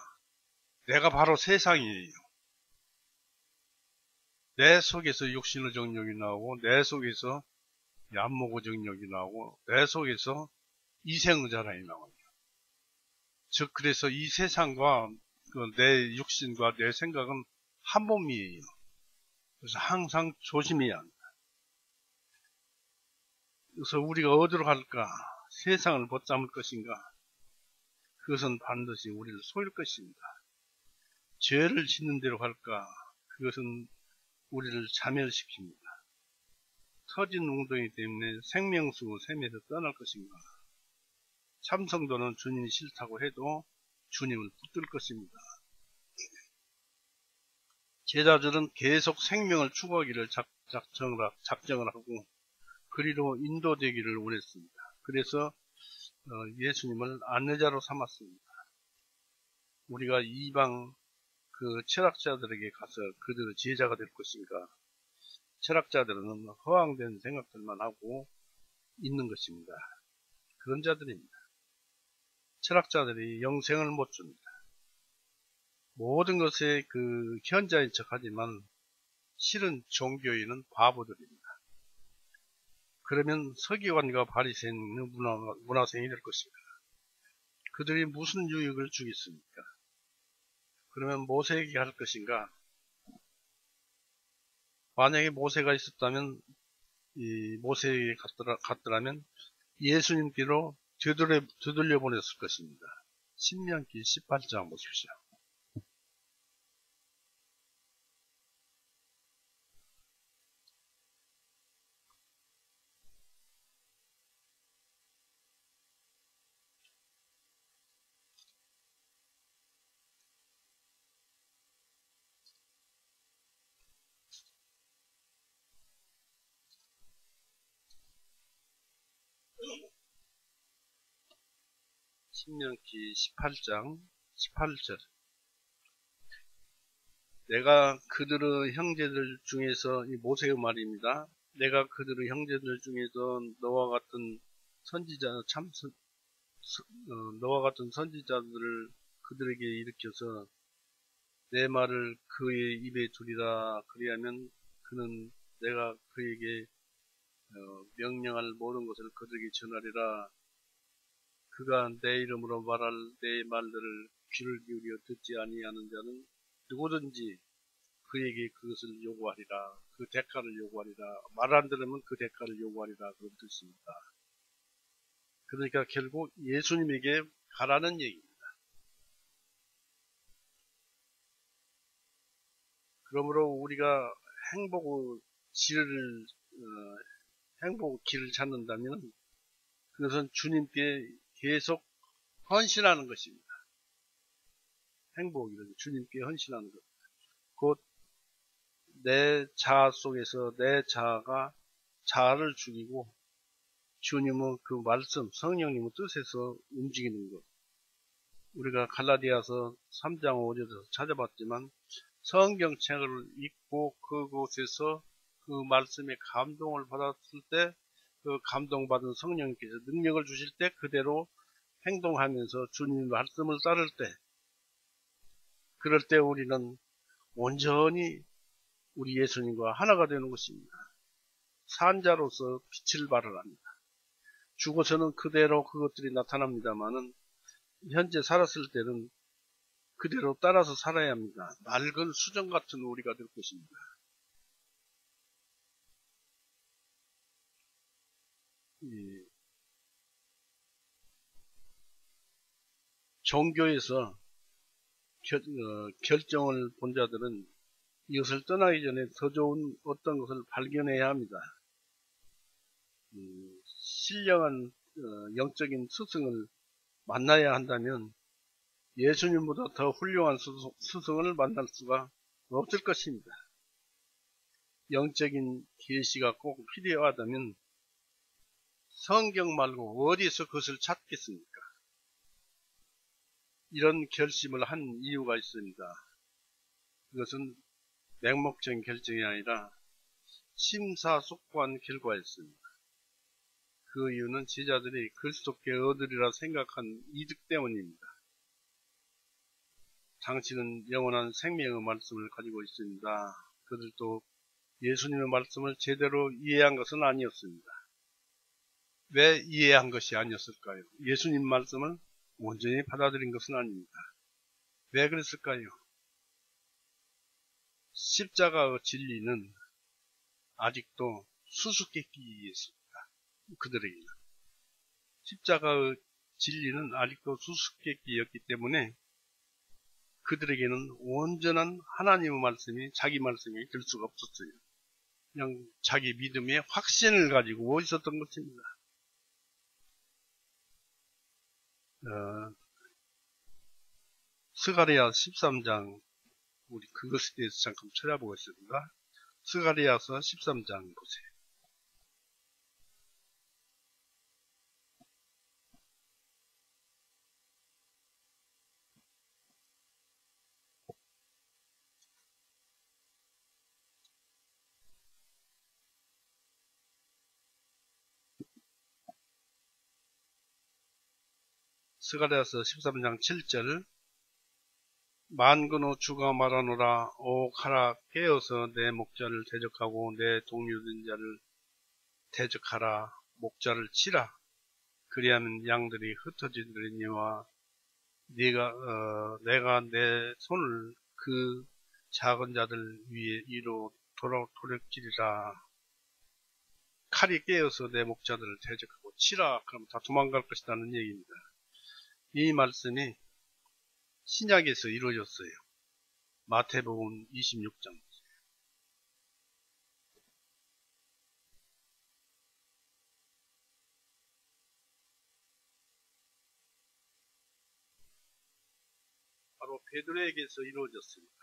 내가 바로 세상이에요. 내 속에서 욕신의 정욕이 나오고 내 속에서 안목의 정욕이 나오고 내 속에서 이생의 자랑이 나와요. 즉 그래서 이 세상과 내 육신과 내 생각은 한 몸이에요. 그래서 항상 조심해야 합니다. 그래서 우리가 어디로 갈까? 세상을 벗삼을 것인가? 그것은 반드시 우리를 속일 것입니다. 죄를 짓는 대로 갈까? 그것은 우리를 자멸시킵니다. 터진 웅덩이 때문에 생명수 샘에서 떠날 것인가? 참성도는 주님이 싫다고 해도 주님을 붙들 것입니다. 제자들은 계속 생명을 추구하기를 작정을 하고 그리로 인도되기를 원했습니다. 그래서 예수님을 안내자로 삼았습니다. 우리가 이방 그 철학자들에게 가서 그들의 제자가 될 것인가? 철학자들은 허황된 생각들만 하고 있는 것입니다. 그런 자들입니다. 철학자들이 영생을 못 줍니다. 모든 것에 그 현자인 척하지만 실은 종교인은 바보들입니다. 그러면 서기관과 바리새인은 문화생이 될 것입니다. 그들이 무슨 유익을 주겠습니까? 그러면 모세에게 할 것인가? 만약에 모세가 있었다면 이 모세에게 갔더라면 예수님께로 되돌려 보냈을 것입니다. 신명기 18장 보십시오. 신명기 18장 18절 내가 그들의 형제들 중에서 이 모세의 말입니다. 내가 그들의 형제들 중에서 너와 같은 선지자들을 그들에게 일으켜서 내 말을 그의 입에 두리라. 그리하면 그는 내가 그에게 명령할 모든 것을 그들에게 전하리라. 그가 내 이름으로 말할 내 말들을 귀를 기울여 듣지 아니하는 자는 누구든지 그에게 그것을 요구하리라. 그 대가를 요구하리라. 말 안 들으면 그 대가를 요구하리라. 그런 뜻입니다. 그러니까 결국 예수님에게 가라는 얘기입니다. 그러므로 우리가 행복의 길을 찾는다면 그것은 주님께 계속 헌신하는 것입니다. 행복이라는 주님께 헌신하는 것. 곧 내 자아 속에서 내 자아가 자아를 죽이고 주님은 그 말씀, 성령님의 뜻에서 움직이는 것. 우리가 갈라디아서 3장 5절에서 찾아봤지만 성경책을 읽고 그곳에서 그 말씀에 감동을 받았을 때 그 감동받은 성령님께서 능력을 주실 때 그대로 행동하면서 주님의 말씀을 따를 때 그럴 때 우리는 온전히 우리 예수님과 하나가 되는 것입니다. 산자로서 빛을 발하랍니다. 죽어서는 그대로 그것들이 나타납니다만은 현재 살았을 때는 그대로 따라서 살아야 합니다. 맑은 수정 같은 우리가 될 것입니다. 종교에서 결정을 본 자들은 이것을 떠나기 전에 더 좋은 어떤 것을 발견해야 합니다. 신령한 영적인 스승을 만나야 한다면 예수님보다 더 훌륭한 스승을 만날 수가 없을 것입니다. 영적인 계시가 꼭 필요하다면 성경 말고 어디서 그것을 찾겠습니까? 이런 결심을 한 이유가 있습니다. 그것은 맹목적인 결정이 아니라 심사숙고한 결과였습니다. 그 이유는 제자들이 그리스도께 얻으리라 생각한 이득 때문입니다. 당신은 영원한 생명의 말씀을 가지고 있습니다. 그들도 예수님의 말씀을 제대로 이해한 것은 아니었습니다. 왜 이해한 것이 아니었을까요? 예수님 말씀을 온전히 받아들인 것은 아닙니다. 왜 그랬을까요? 십자가의 진리는 아직도 수수께끼였습니다. 그들에게는. 십자가의 진리는 아직도 수수께끼였기 때문에 그들에게는 온전한 하나님의 말씀이 자기 말씀이 될 수가 없었어요. 그냥 자기 믿음의 확신을 가지고 있었던 것입니다. 스가랴 13장 우리 그것에 대해서 잠깐 찾아보겠습니다. 스가랴서 13장 보세요. 스가랴서 13장 7절 만군의 주가 말하노라 오 가라 깨어서 내 목자를 대적하고 내 동료된 자를 대적하라 목자를 치라 그리하면 양들이 흩어지리니와 내가 내 손을 그 작은 자들 위로 도력지리라 칼이 깨어서 내 목자들을 대적하고 치라 그럼 다 도망갈 것이라는 얘기입니다. 이 말씀이 신약에서 이루어졌어요. 마태복음 26장. 바로 베드로에게서 이루어졌습니다.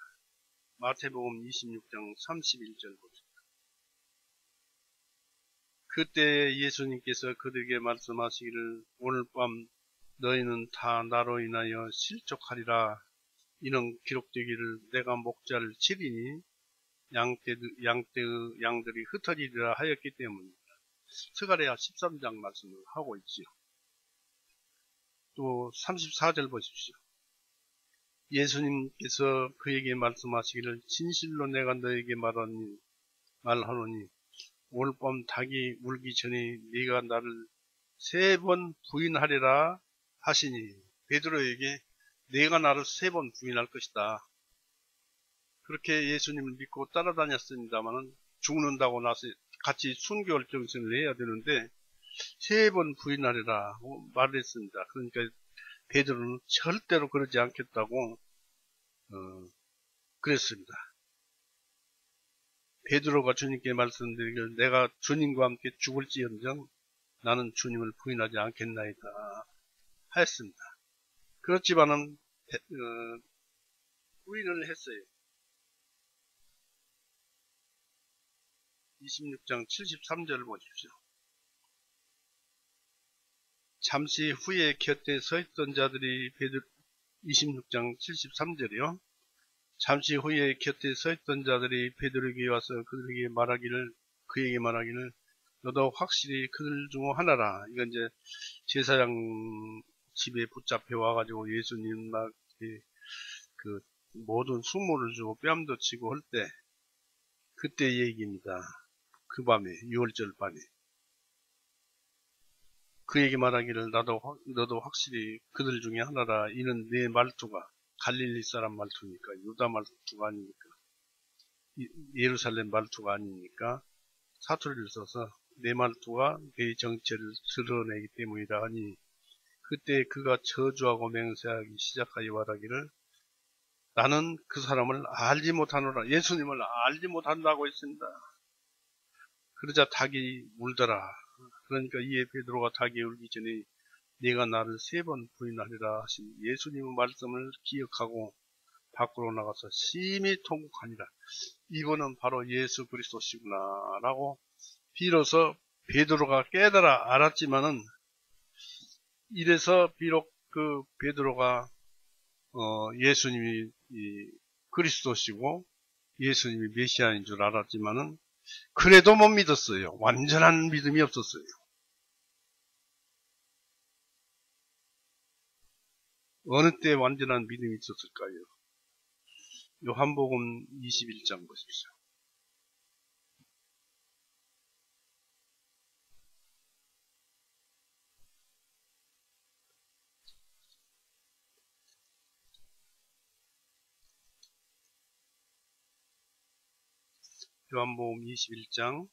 마태복음 26장 31절 보십시오. 그때 예수님께서 그들에게 말씀하시기를 오늘 밤 너희는 다 나로 인하여 실족하리라. 이는 기록되기를 내가 목자를 치리니 양들이 흩어지리라 하였기 때문입니다. 스가랴 13장 말씀을 하고 있지요. 또 34절 보십시오. 예수님께서 그에게 말씀하시기를 진실로 내가 너에게 말하노니 오늘 밤 닭이 울기 전에 네가 나를 3번 부인하리라 하시니 베드로에게 네가 나를 3번 부인할 것이다. 그렇게 예수님을 믿고 따라다녔습니다마는 죽는다고 나서 같이 순교결정을 해야 되는데 3번 부인하리라 말을 했습니다. 그러니까 베드로는 절대로 그러지 않겠다고 그랬습니다. 베드로가 주님께 말씀드리기를 내가 주님과 함께 죽을지언정 나는 주님을 부인하지 않겠나이다 하였습니다. 그렇지만은 부인을 했어요. 26장 73절 보십시오. 잠시 후에 곁에 서 있던 자들이 26장 73절이요. 잠시 후에 곁에 서 있던 자들이 베드로에게 와서 그에게 말하기를 너도 확실히 그들 중 하나라. 이건 이제 제사장 집에 붙잡혀 와가지고 예수님 막 그 모든 수모를 주고 뺨도 치고 할 때 그때 얘기입니다. 그 밤에 6월절 밤에 그에게 말하기를 너도 확실히 그들 중에 하나라. 이는 내 말투가 갈릴리 사람 말투니까 유다 말투가 아니니까 예루살렘 말투가 아니니까 사투리를 써서 내 말투가 내 정체를 드러내기 때문이다 하니 그때 그가 저주하고 맹세하기 시작하여 말하기를 나는 그 사람을 알지 못하노라. 예수님을 알지 못한다고 했습니다. 그러자 닭이 울더라. 그러니까 이에 베드로가 닭이 울기 전에 네가 나를 3번 부인하리라 하신 예수님의 말씀을 기억하고 밖으로 나가서 심히 통곡하니라. 이분은 바로 예수 그리스도시구나 라고 비로소 베드로가 깨달아 알았지만은 이래서 비록 그 베드로가 예수님이 그리스도시고 예수님이 메시아인 줄 알았지만은 그래도 못 믿었어요. 완전한 믿음이 없었어요. 어느 때 완전한 믿음이 있었을까요? 요한복음 21장 보십시오. 요한복음 21장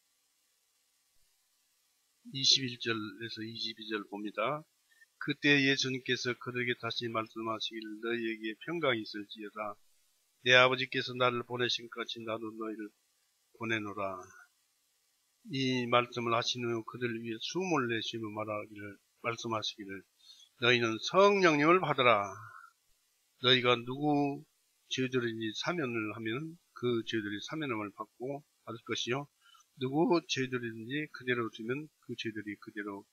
21절에서 22절 봅니다. 그때 예수님께서 그들에게 다시 말씀하시기를 너희에게 평강이 있을지어다. 내 아버지께서 나를 보내신 같이 나도 너희를 보내노라. 이 말씀을 하신 후 그들 위해 숨을 내쉬며 말씀하시기를 너희는 성령님을 받으라. 너희가 누구 죄들인지 사면을 하면 그 죄들이 사면함을 받을 것이요 누구 죄들인지 그대로 두면 그 죄들이 그대로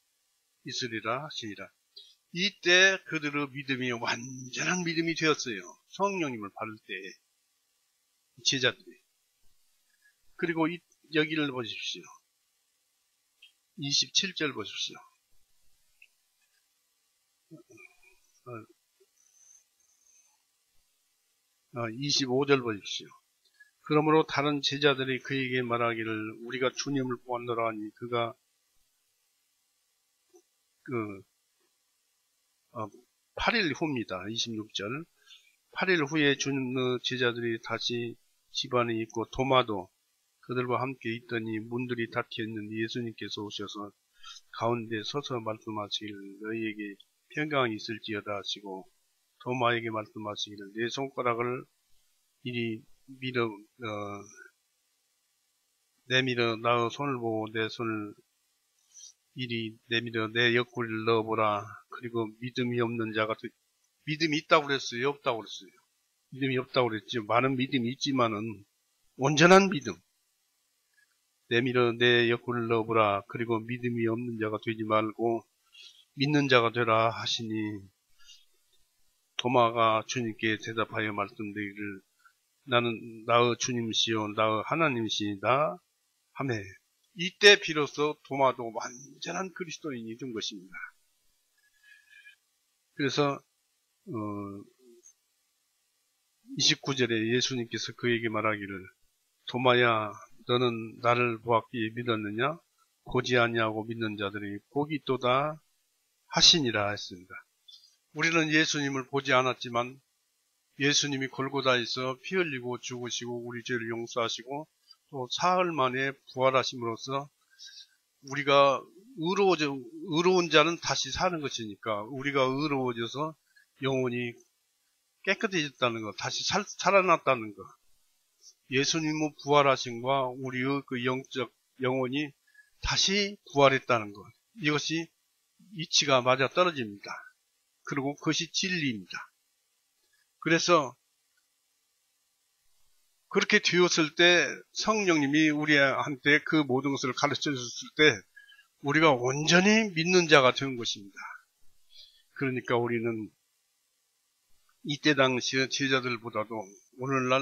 있으리라 하시니라. 이때 그들의 믿음이 완전한 믿음이 되었어요. 성령님을 받을 때 제자들이. 그리고 여기를 보십시오. 27절 보십시오. 25절 보십시오. 그러므로 다른 제자들이 그에게 말하기를 우리가 주님을 보았노라 하니 그가 8일 후입니다. 26절. 8일 후에 주님의 제자들이 다시 집안에 있고 도마도 그들과 함께 있더니 문들이 닫혀 있는 예수님께서 오셔서 가운데 서서 말씀하시기를 너희에게 평강이 있을지어다 하시고 도마에게 말씀하시기를 내 손가락을 이리 내밀어 나의 손을 보고 내 손을 이리 내밀어 내 옆구리를 넣어보라. 그리고 믿음이 있다고 그랬어요? 없다고 그랬어요? 믿음이 없다고 그랬죠. 많은 믿음이 있지만은 온전한 믿음. 내밀어 내 옆구리를 넣어보라. 그리고 믿음이 없는 자가 되지 말고 믿는 자가 되라 하시니 도마가 주님께 대답하여 말씀드리기를 나는 나의 주님이시요 나의 하나님이시다 하매 이때 비로소 도마도 완전한 그리스도인이 된 것입니다. 그래서 29절에 예수님께서 그에게 말하기를 도마야 너는 나를 보았기에 믿었느냐? 보지 아니하고 믿는 자들이 복이 있도다 하시니라 했습니다. 우리는 예수님을 보지 않았지만 예수님이 골고다에서 피 흘리고 죽으시고 우리 죄를 용서하시고 또 사흘 만에 부활하심으로써 우리가 의로운 자는 다시 사는 것이니까 우리가 의로워져서 영혼이 깨끗해졌다는 것, 다시 살아났다는 것, 예수님의 부활하심과 우리의 그 영적 영혼이 다시 부활했다는 것, 이것이 이치가 맞아 떨어집니다. 그리고 그것이 진리입니다. 그래서 그렇게 되었을 때 성령님이 우리한테 그 모든 것을 가르쳐 줬을 때 우리가 온전히 믿는 자가 된 것입니다. 그러니까 우리는 이때 당시의 제자들보다도 오늘날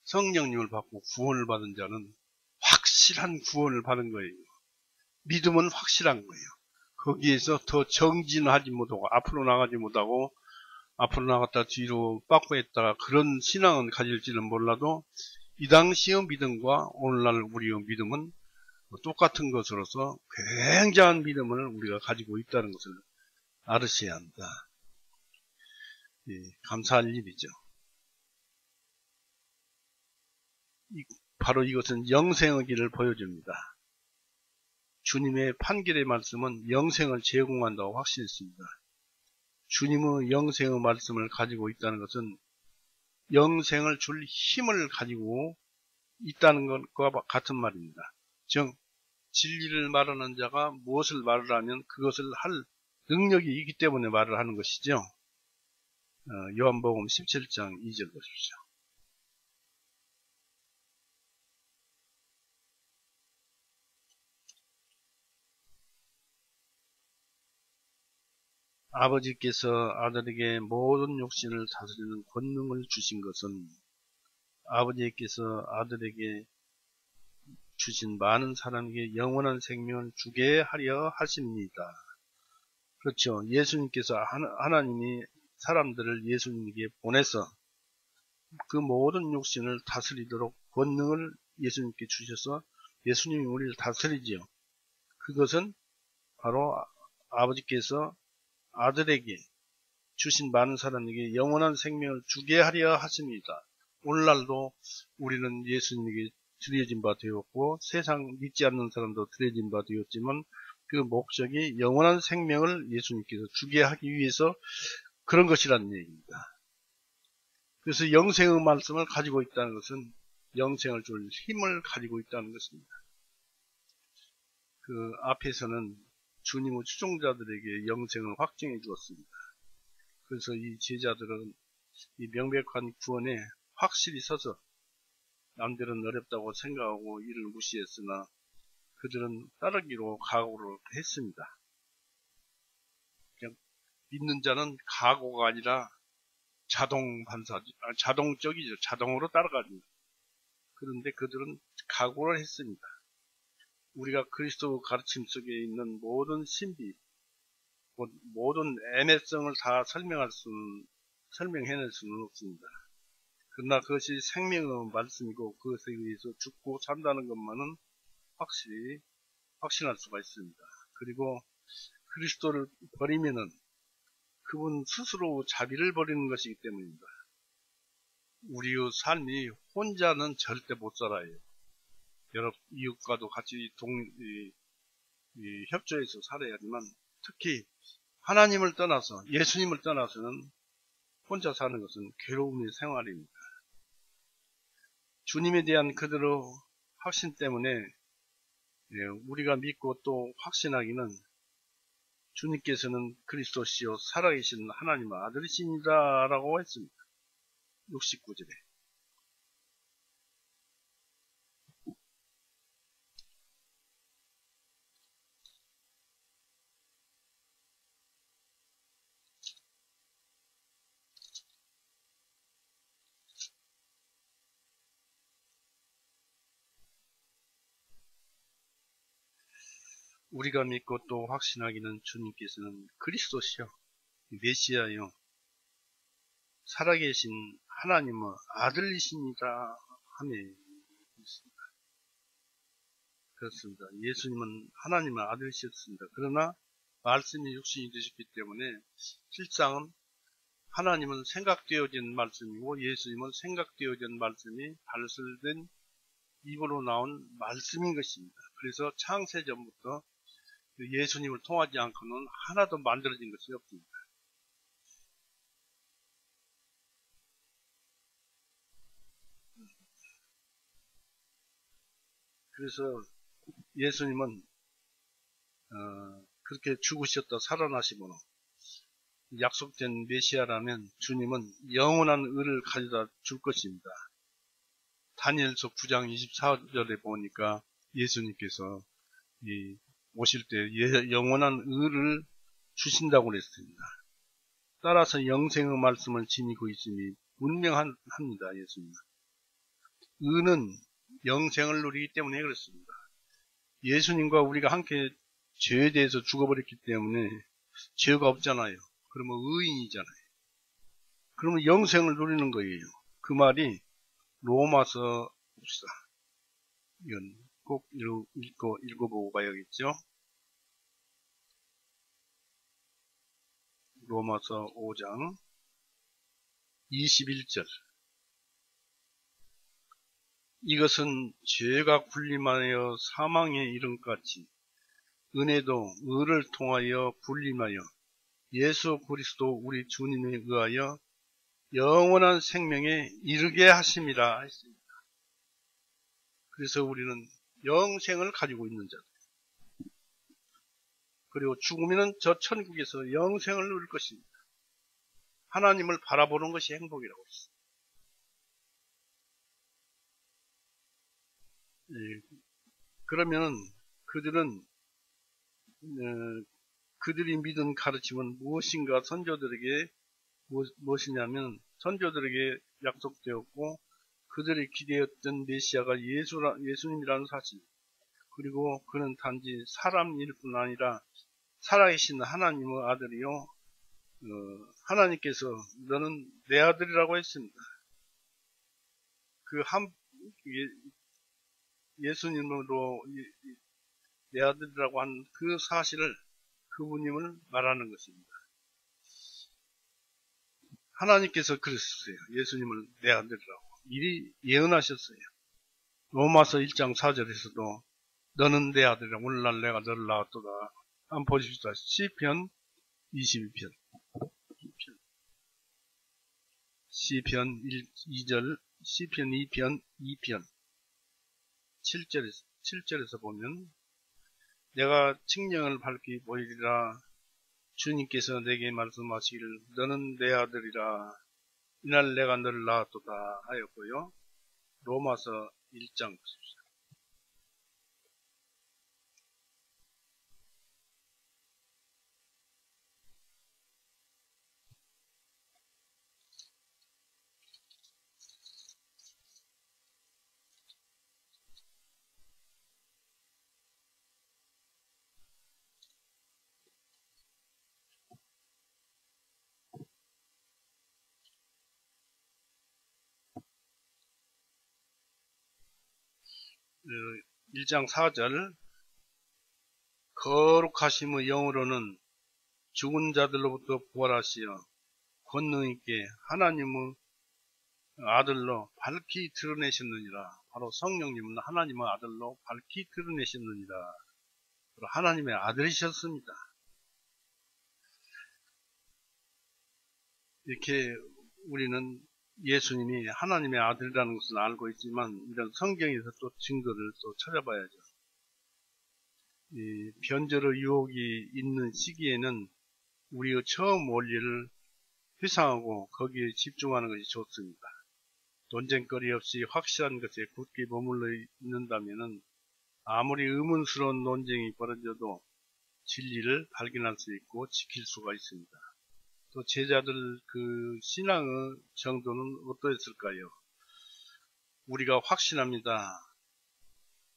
성령님을 받고 구원을 받은 자는 확실한 구원을 받은 거예요. 믿음은 확실한 거예요. 거기에서 더 정진하지 못하고 앞으로 나가지 못하고 앞으로 나갔다 뒤로 빠꾸했다가 그런 신앙은 가질지는 몰라도 이 당시의 믿음과 오늘날 우리의 믿음은 똑같은 것으로서 굉장한 믿음을 우리가 가지고 있다는 것을 알으셔야 한다. 예, 감사할 일이죠. 바로 이것은 영생의 길을 보여줍니다. 주님의 판결의 말씀은 영생을 제공한다고 확신했습니다. 주님의 영생의 말씀을 가지고 있다는 것은 영생을 줄 힘을 가지고 있다는 것과 같은 말입니다. 즉 진리를 말하는 자가 무엇을 말을 하면 그것을 할 능력이 있기 때문에 말을 하는 것이죠. 요한복음 17장 2절 보십시오. 아버지께서 아들에게 모든 육신을 다스리는 권능을 주신 것은 아버지께서 아들에게 주신 많은 사람에게 영원한 생명을 주게 하려 하십니다. 그렇죠. 예수님께서 하나님이 사람들을 예수님에게 보내서 그 모든 육신을 다스리도록 권능을 예수님께 주셔서 예수님이 우리를 다스리지요. 그것은 바로 아버지께서 아들에게 주신 많은 사람에게 영원한 생명을 주게 하려 하십니다. 오늘날도 우리는 예수님에게 드려진 바 되었고 세상 믿지 않는 사람도 드려진 바 되었지만 그 목적이 영원한 생명을 예수님께서 주게 하기 위해서 그런 것이라는 얘기입니다. 그래서 영생의 말씀을 가지고 있다는 것은 영생을 줄 힘을 가지고 있다는 것입니다. 그 앞에서는 주님의 추종자들에게 영생을 확증해 주었습니다. 그래서 이 제자들은 이 명백한 구원에 확실히 서서 남들은 어렵다고 생각하고 이를 무시했으나 그들은 따르기로 각오를 했습니다. 그냥 믿는 자는 각오가 아니라 자동적이죠. 자동으로 따라갑니다. 그런데 그들은 각오를 했습니다. 우리가 그리스도 가르침 속에 있는 모든 신비, 모든 애매성을 다 설명해낼 수는 없습니다. 그러나 그것이 생명의 말씀이고 그것에 의해서 죽고 산다는 것만은 확신할 수가 있습니다. 그리고 그리스도를 버리면은 그분 스스로 자비를 버리는 것이기 때문입니다. 우리의 삶이 혼자는 절대 못 살아요. 여러 이웃과도 같이 협조해서 살아야 하지만 특히 하나님을 떠나서 예수님을 떠나서는 혼자 사는 것은 괴로움의 생활입니다. 주님에 대한 그대로 확신 때문에 우리가 믿고 또 확신하기는 주님께서는 그리스도시요 살아계신 하나님의 아들이십니다 라고 했습니다. 69절에 우리가 믿고 또 확신하기는 주님께서는 그리스도시요 메시아요 살아계신 하나님의 아들이십니다 하며 있습니다. 그렇습니다. 예수님은 하나님의 아들이셨습니다. 그러나 말씀이 육신이 되셨기 때문에 실상은 하나님은 생각되어진 말씀이고 예수님은 생각되어진 말씀이 발설된 입으로 나온 말씀인 것입니다. 그래서 창세전부터 예수님을 통하지 않고는 하나도 만들어진 것이 없습니다. 그래서 예수님은 그렇게 죽으셨다 살아나시므로 약속된 메시아라면 주님은 영원한 의를 가져다 줄 것입니다. 다니엘서 9장 24절에 보니까 예수님께서 오실 때 영원한 의를 주신다고 그랬습니다. 따라서 영생의 말씀을 지니고 있음이 분명합니다. 예수님. 의는 영생을 누리기 때문에 그렇습니다. 예수님과 우리가 함께 죄에 대해서 죽어버렸기 때문에 죄가 없잖아요. 그러면 의인이잖아요. 그러면 영생을 누리는 거예요. 그 말이 로마서 봅시다. 이건 꼭 읽어보고 가야겠죠. 로마서 5장 21절. 이것은 죄가 군림하여 사망에 이른 것 같이 은혜도 의를 통하여 군림하여 예수 그리스도 우리 주님에 의하여 영원한 생명에 이르게 하심이라 했습니다. 그래서 우리는 영생을 가지고 있는 자들. 그리고 죽으면 저 천국에서 영생을 누릴 것입니다. 하나님을 바라보는 것이 행복이라고 했습니다. 그러면 그들은 그들이 믿은 가르침은 무엇인가 선조들에게 무엇이냐면 선조들에게 약속되었고 그들이 기대했던 메시아가 예수님이라는 사실, 그리고 그는 단지 사람일 뿐 아니라 살아계신 하나님의 아들이요, 하나님께서 너는 내 아들이라고 했습니다. 예수님으로 내 아들이라고 한 그 사실을 그분임을 말하는 것입니다. 하나님께서 그랬어요. 예수님을 내 아들이라고 미리 예언하셨어요. 로마서 1장 4절에서도 너는 내 아들이라 오늘날 내가 너를 낳았도다. 한번 보십시다. 시편 22편 시편 2절 시편 2편 7절에서 보면 내가 칙령을 밝히 보이리라. 주님께서 내게 말씀하시기를 너는 내 아들이라 이날 내가 너를 낳았도다 하였고요. 로마서 1장 보십시오. 그 1장 4절 거룩하심의 영으로는 죽은 자들로부터 부활하시어 권능 있게 하나님의 아들로 밝히 드러내셨느니라. 바로 성령님은 하나님의 아들로 밝히 드러내셨느니라. 하나님의 아들이셨습니다. 이렇게 우리는 예수님이 하나님의 아들이라는 것은 알고 있지만 이런 성경에서 또 증거를 또 찾아봐야죠. 이 변절의 유혹이 있는 시기에는 우리의 처음 원리를 회상하고 거기에 집중하는 것이 좋습니다. 논쟁거리 없이 확실한 것에 굳게 머물러 있는다면 아무리 의문스러운 논쟁이 벌어져도 진리를 발견할 수 있고 지킬 수가 있습니다. 또 제자들 그 신앙의 정도는 어떠했을까요? 우리가 확신합니다.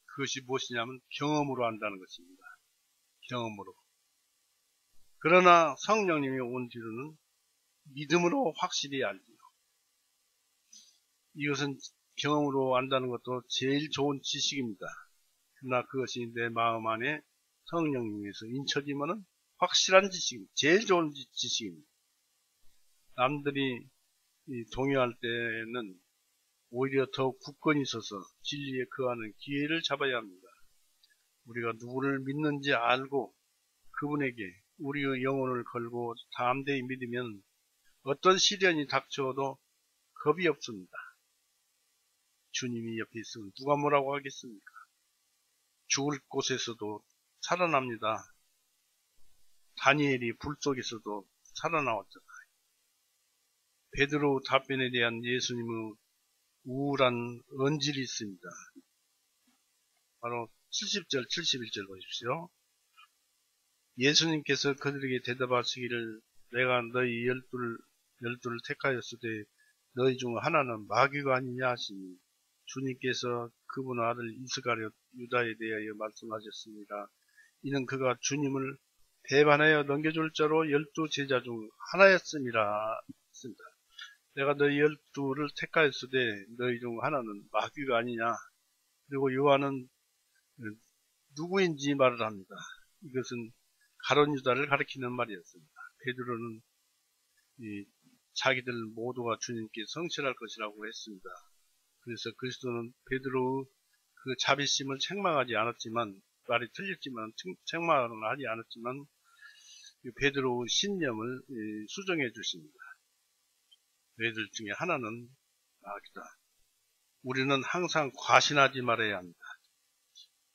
그것이 무엇이냐면 경험으로 안다는 것입니다. 경험으로. 그러나 성령님이 온 뒤로는 믿음으로 확실히 알지요. 이것은 경험으로 안다는 것도 제일 좋은 지식입니다. 그러나 그것이 내 마음 안에 성령님에서 인쳐지면은 확실한 지식입니다. 제일 좋은 지식입니다. 남들이 동요할 때는 오히려 더 굳건히 서서 진리에 거하는 기회를 잡아야 합니다. 우리가 누구를 믿는지 알고 그분에게 우리의 영혼을 걸고 담대히 믿으면 어떤 시련이 닥쳐도 겁이 없습니다. 주님이 옆에 있으면 누가 뭐라고 하겠습니까? 죽을 곳에서도 살아납니다. 다니엘이 불 속에서도 살아나왔잖아요. 베드로 답변에 대한 예수님의 우울한 언질이 있습니다. 바로 70절, 71절 보십시오. 예수님께서 그들에게 대답하시기를 내가 너희 열두를 택하였으되 너희 중 하나는 마귀가 아니냐 하시니 주님께서 그분의 아들 이스가랴 유다에 대하여 말씀하셨습니다. 이는 그가 주님을 배반하여 넘겨줄 자로 12제자 중 하나였음이라 했습니다. 내가 너희 12를 택하였으되 너희 중 하나는 마귀가 아니냐. 그리고 요한은 누구인지 말을 합니다. 이것은 가룟 유다를 가리키는 말이었습니다. 베드로는 자기들 모두가 주님께 성실할 것이라고 했습니다. 그래서 그리스도는 베드로의 그 자비심을 책망하지 않았지만, 말이 틀렸지만 책망을 하지 않았지만 베드로의 신념을 수정해 주십니다. 너희들 중에 하나는 마귀다. 우리는 항상 과신하지 말아야 합니다.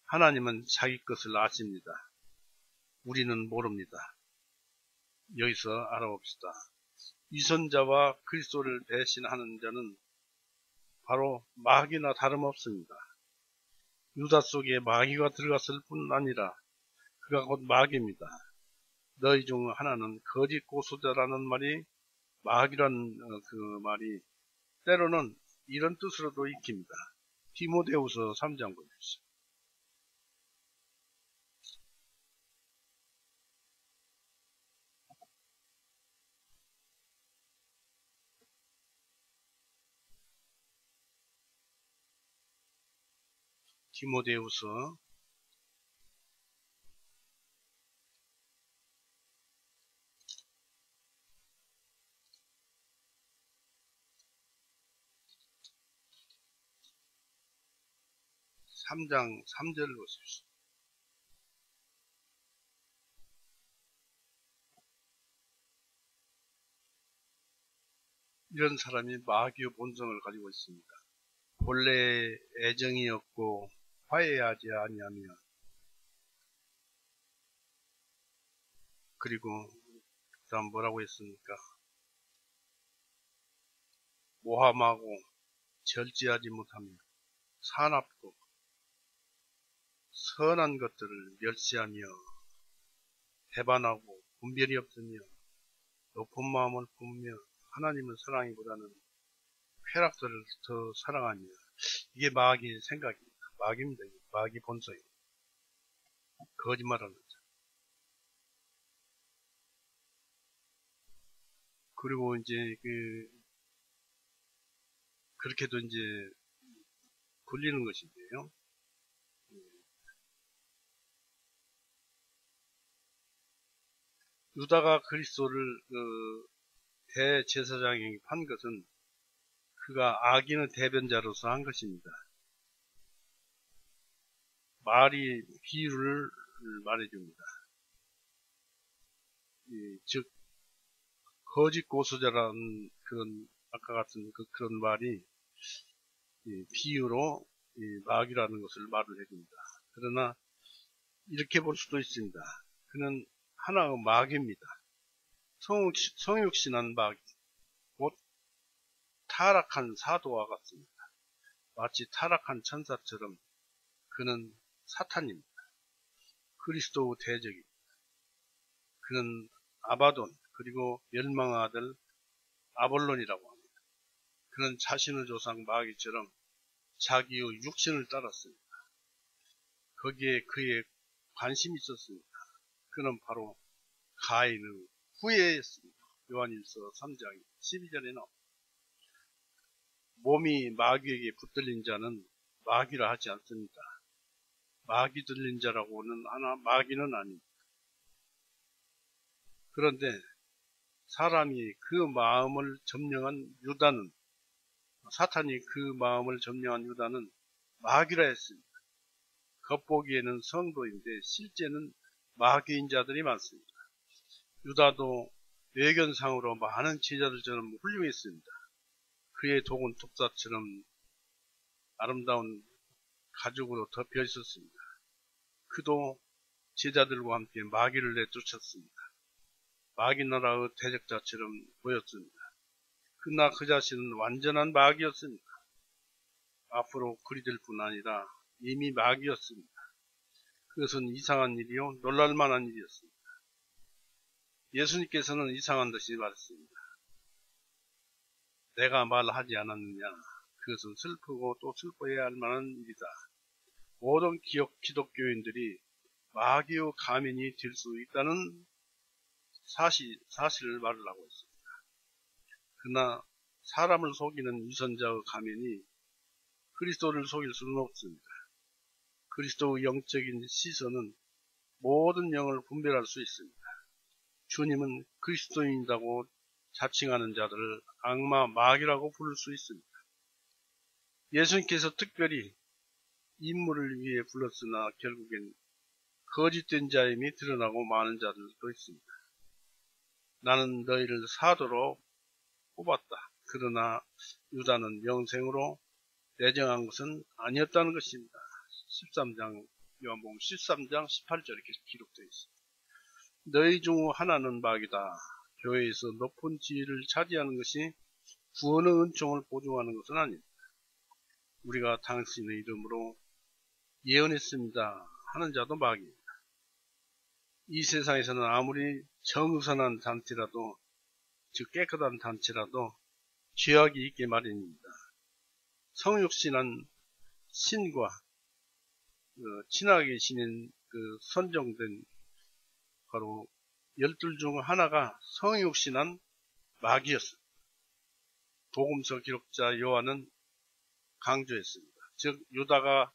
하나님은 자기 것을 아십니다. 우리는 모릅니다. 여기서 알아봅시다. 위선자와 그리스도를 배신하는 자는 바로 마귀나 다름없습니다. 유다 속에 마귀가 들어갔을 뿐 아니라 그가 곧 마귀입니다. 너희 중 하나는 거짓 고소자라는 말이, 마귀란 그 말이 때로는 이런 뜻으로도 익힙니다. 디모데후서 3장 보십시오. 디모데후서 3장 3절을 보십시오. 이런 사람이 마귀의 본성을 가지고 있습니다. 본래 애정이 없고 화해하지 아니하며, 그리고 그 다음 뭐라고 했습니까? 모함하고 절제하지 못하며 사납고 선한 것들을 멸시하며 배반하고 분별이 없으며 높은 마음을 품으며 하나님의 사랑이보다는 쾌락들을 더 사랑하며, 이게 마귀의 생각입니다. 마귀입니다. 마귀 본성입니다. 거짓말하는 자. 그리고 이제 그렇게도 이제 굴리는 것인데요. 유다가 그리스도를 대제사장에게 판 것은 그가 악인의 대변자로서 한 것입니다. 말이 비유를 말해줍니다. 즉 거짓 고소자라는 그런 아까 같은 그런 말이 비유로 마귀라는 것을 말을 해줍니다. 그러나 이렇게 볼 수도 있습니다. 그는 하나의 마귀입니다. 성육신한 마귀, 곧 타락한 사도와 같습니다. 마치 타락한 천사처럼 그는 사탄입니다. 그리스도의 대적입니다. 그는 아바돈, 그리고 멸망의 아들 아볼론이라고 합니다. 그는 자신의 조상 마귀처럼 자기의 육신을 따랐습니다. 거기에 그의 관심이 있었습니다. 그는 바로 가인의 후예였습니다. 요한일서 3장 12절에 나옵니다. 몸이 마귀에게 붙들린 자는 마귀라 하지 않습니다. 마귀 들린 자라고는 하나 마귀는 아닙니다. 그런데 사람이 그 마음을 점령한 유다는, 사탄이 그 마음을 점령한 유다는 마귀라 했습니다. 겉보기에는 성도인데 실제는 마귀인 자들이 많습니다. 유다도 외견상으로 많은 제자들처럼 훌륭했습니다. 그의 독은 독사처럼 아름다운 가죽으로 덮여 있었습니다. 그도 제자들과 함께 마귀를 내쫓았습니다. 마귀 나라의 대적자처럼 보였습니다. 그러나 그 자신은 완전한 마귀였습니다. 앞으로 그리 될 뿐 아니라 이미 마귀였습니다. 그것은 이상한 일이요 놀랄만한 일이었습니다. 예수님께서는 이상한 듯이 말했습니다. 내가 말하지 않았느냐? 그것은 슬프고 또 슬퍼해야 할 만한 일이다. 모든 기독교인들이 마귀의 가면이 될 수 있다는 사실을 말하고 있습니다. 그러나 사람을 속이는 위선자의 가면이 그리스도를 속일 수는 없습니다. 그리스도의 영적인 시선은 모든 영을 분별할 수 있습니다. 주님은 그리스도인이라고 자칭하는 자들을 악마 마귀라고 부를 수 있습니다. 예수님께서 특별히 인물을 위해 불렀으나 결국엔 거짓된 자임이 드러나고 많은 자들도 있습니다. 나는 너희를 사도로 뽑았다. 그러나 유다는 영생으로 내정한 것은 아니었다는 것입니다. 13장 요한복음 13장 18절에 이렇게 기록되어 있습니다. 너희 중 하나는 마귀다. 교회에서 높은 지위를 차지하는 것이 구원의 은총을 보증하는 것은 아닙니다. 우리가 당신의 이름으로 예언했습니다 하는 자도 마귀입니다. 이 세상에서는 아무리 정선한 단체라도, 즉 깨끗한 단체라도 죄악이 있게 마련입니다. 성육신한 신과 친하게 지낸 선정된 바로 12 중 하나가 성육신한 마귀였습니다. 복음서 기록자 요한은 강조했습니다. 즉 유다가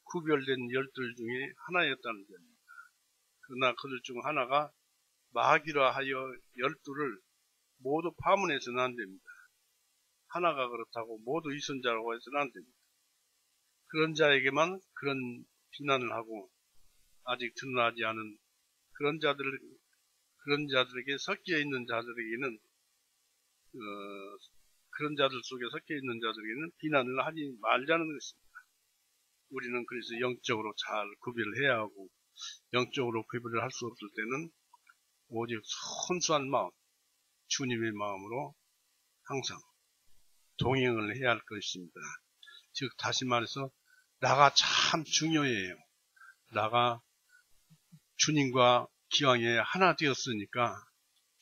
구별된 12 중에 하나였다는 점입니다. 그러나 그들 중 하나가 마귀라 하여 12를 모두 파문해서는 안 됩니다. 하나가 그렇다고 모두 위선자라고 해서는 안 됩니다. 그런 자에게만 그런 비난을 하고 아직 드러나지 않은 그런 자들에게 섞여 있는 자들에게는 그런 자들 속에 섞여 있는 자들에게는 비난을 하지 말자는 것입니다. 우리는 그래서 영적으로 잘 구별을 해야 하고 영적으로 구별을 할 수 없을 때는 오직 순수한 마음, 주님의 마음으로 항상 동행을 해야 할 것입니다. 즉 다시 말해서 나가 참 중요해요. 나가 주님과 기왕에 하나 되었으니까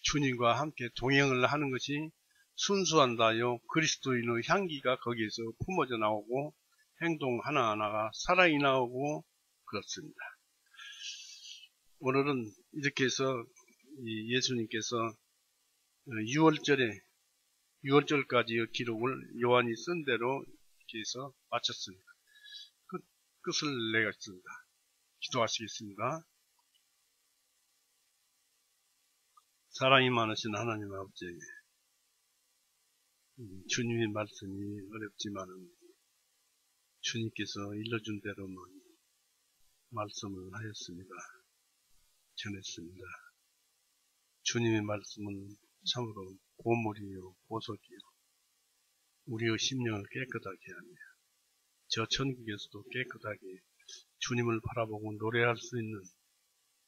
주님과 함께 동행을 하는 것이 순수한다요. 그리스도인의 향기가 거기에서 품어져 나오고 행동 하나하나가 사랑이 나오고 그렇습니다. 오늘은 이렇게 해서 예수님께서 6월절까지의 기록을 요한이 쓴 대로 이렇게 해서 마쳤습니다. 끝을 내겠습니다. 기도하시겠습니다. 사랑이 많으신 하나님 아버지, 주님의 말씀이 어렵지만은 주님께서 일러준 대로만 말씀을 하였습니다. 전했습니다. 주님의 말씀은 참으로 보물이요 보석이요 우리의 심령을 깨끗하게 하며 저 천국에서도 깨끗하게 주님을 바라보고 노래할 수 있는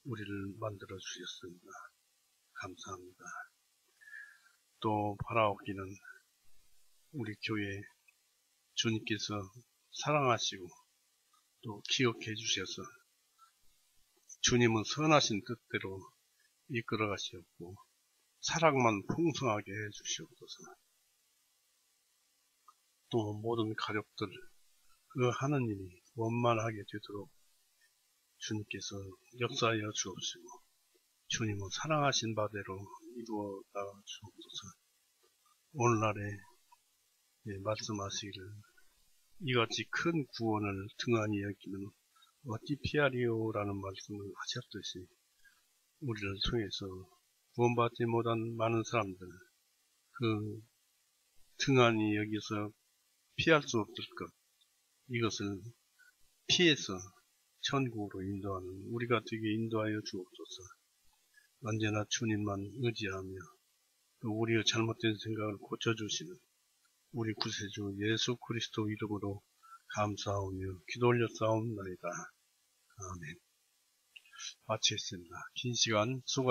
우리를 만들어 주셨습니다. 감사합니다. 또 바라옵기는 우리 교회 주님께서 사랑하시고 또 기억해 주셔서 주님은 선하신 뜻대로 이끌어 가시었고 사랑만 풍성하게 해 주시옵소서. 또 모든 가족들 그 하느님이 원만하게 되도록 주님께서 역사하여 주옵시고 주님은 사랑하신 바대로 이루어다 주옵소서. 오늘날에 말씀하시기를 이같이 큰 구원을 등한히 여기면 어찌 피하리오라는 말씀을 하셨듯이 우리를 통해서 구원받지 못한 많은 사람들 그 등한히 여기서 피할 수 없을 것 이것을 피해서 천국으로 인도하는 우리가 되게 인도하여 주옵소서. 언제나 주님만 의지하며 또 우리의 잘못된 생각을 고쳐주시는 우리 구세주 예수 그리스도 이름으로 감사하며 기도 올렸사옵나이다. 아멘. 마치겠습니다. 긴 시간 수고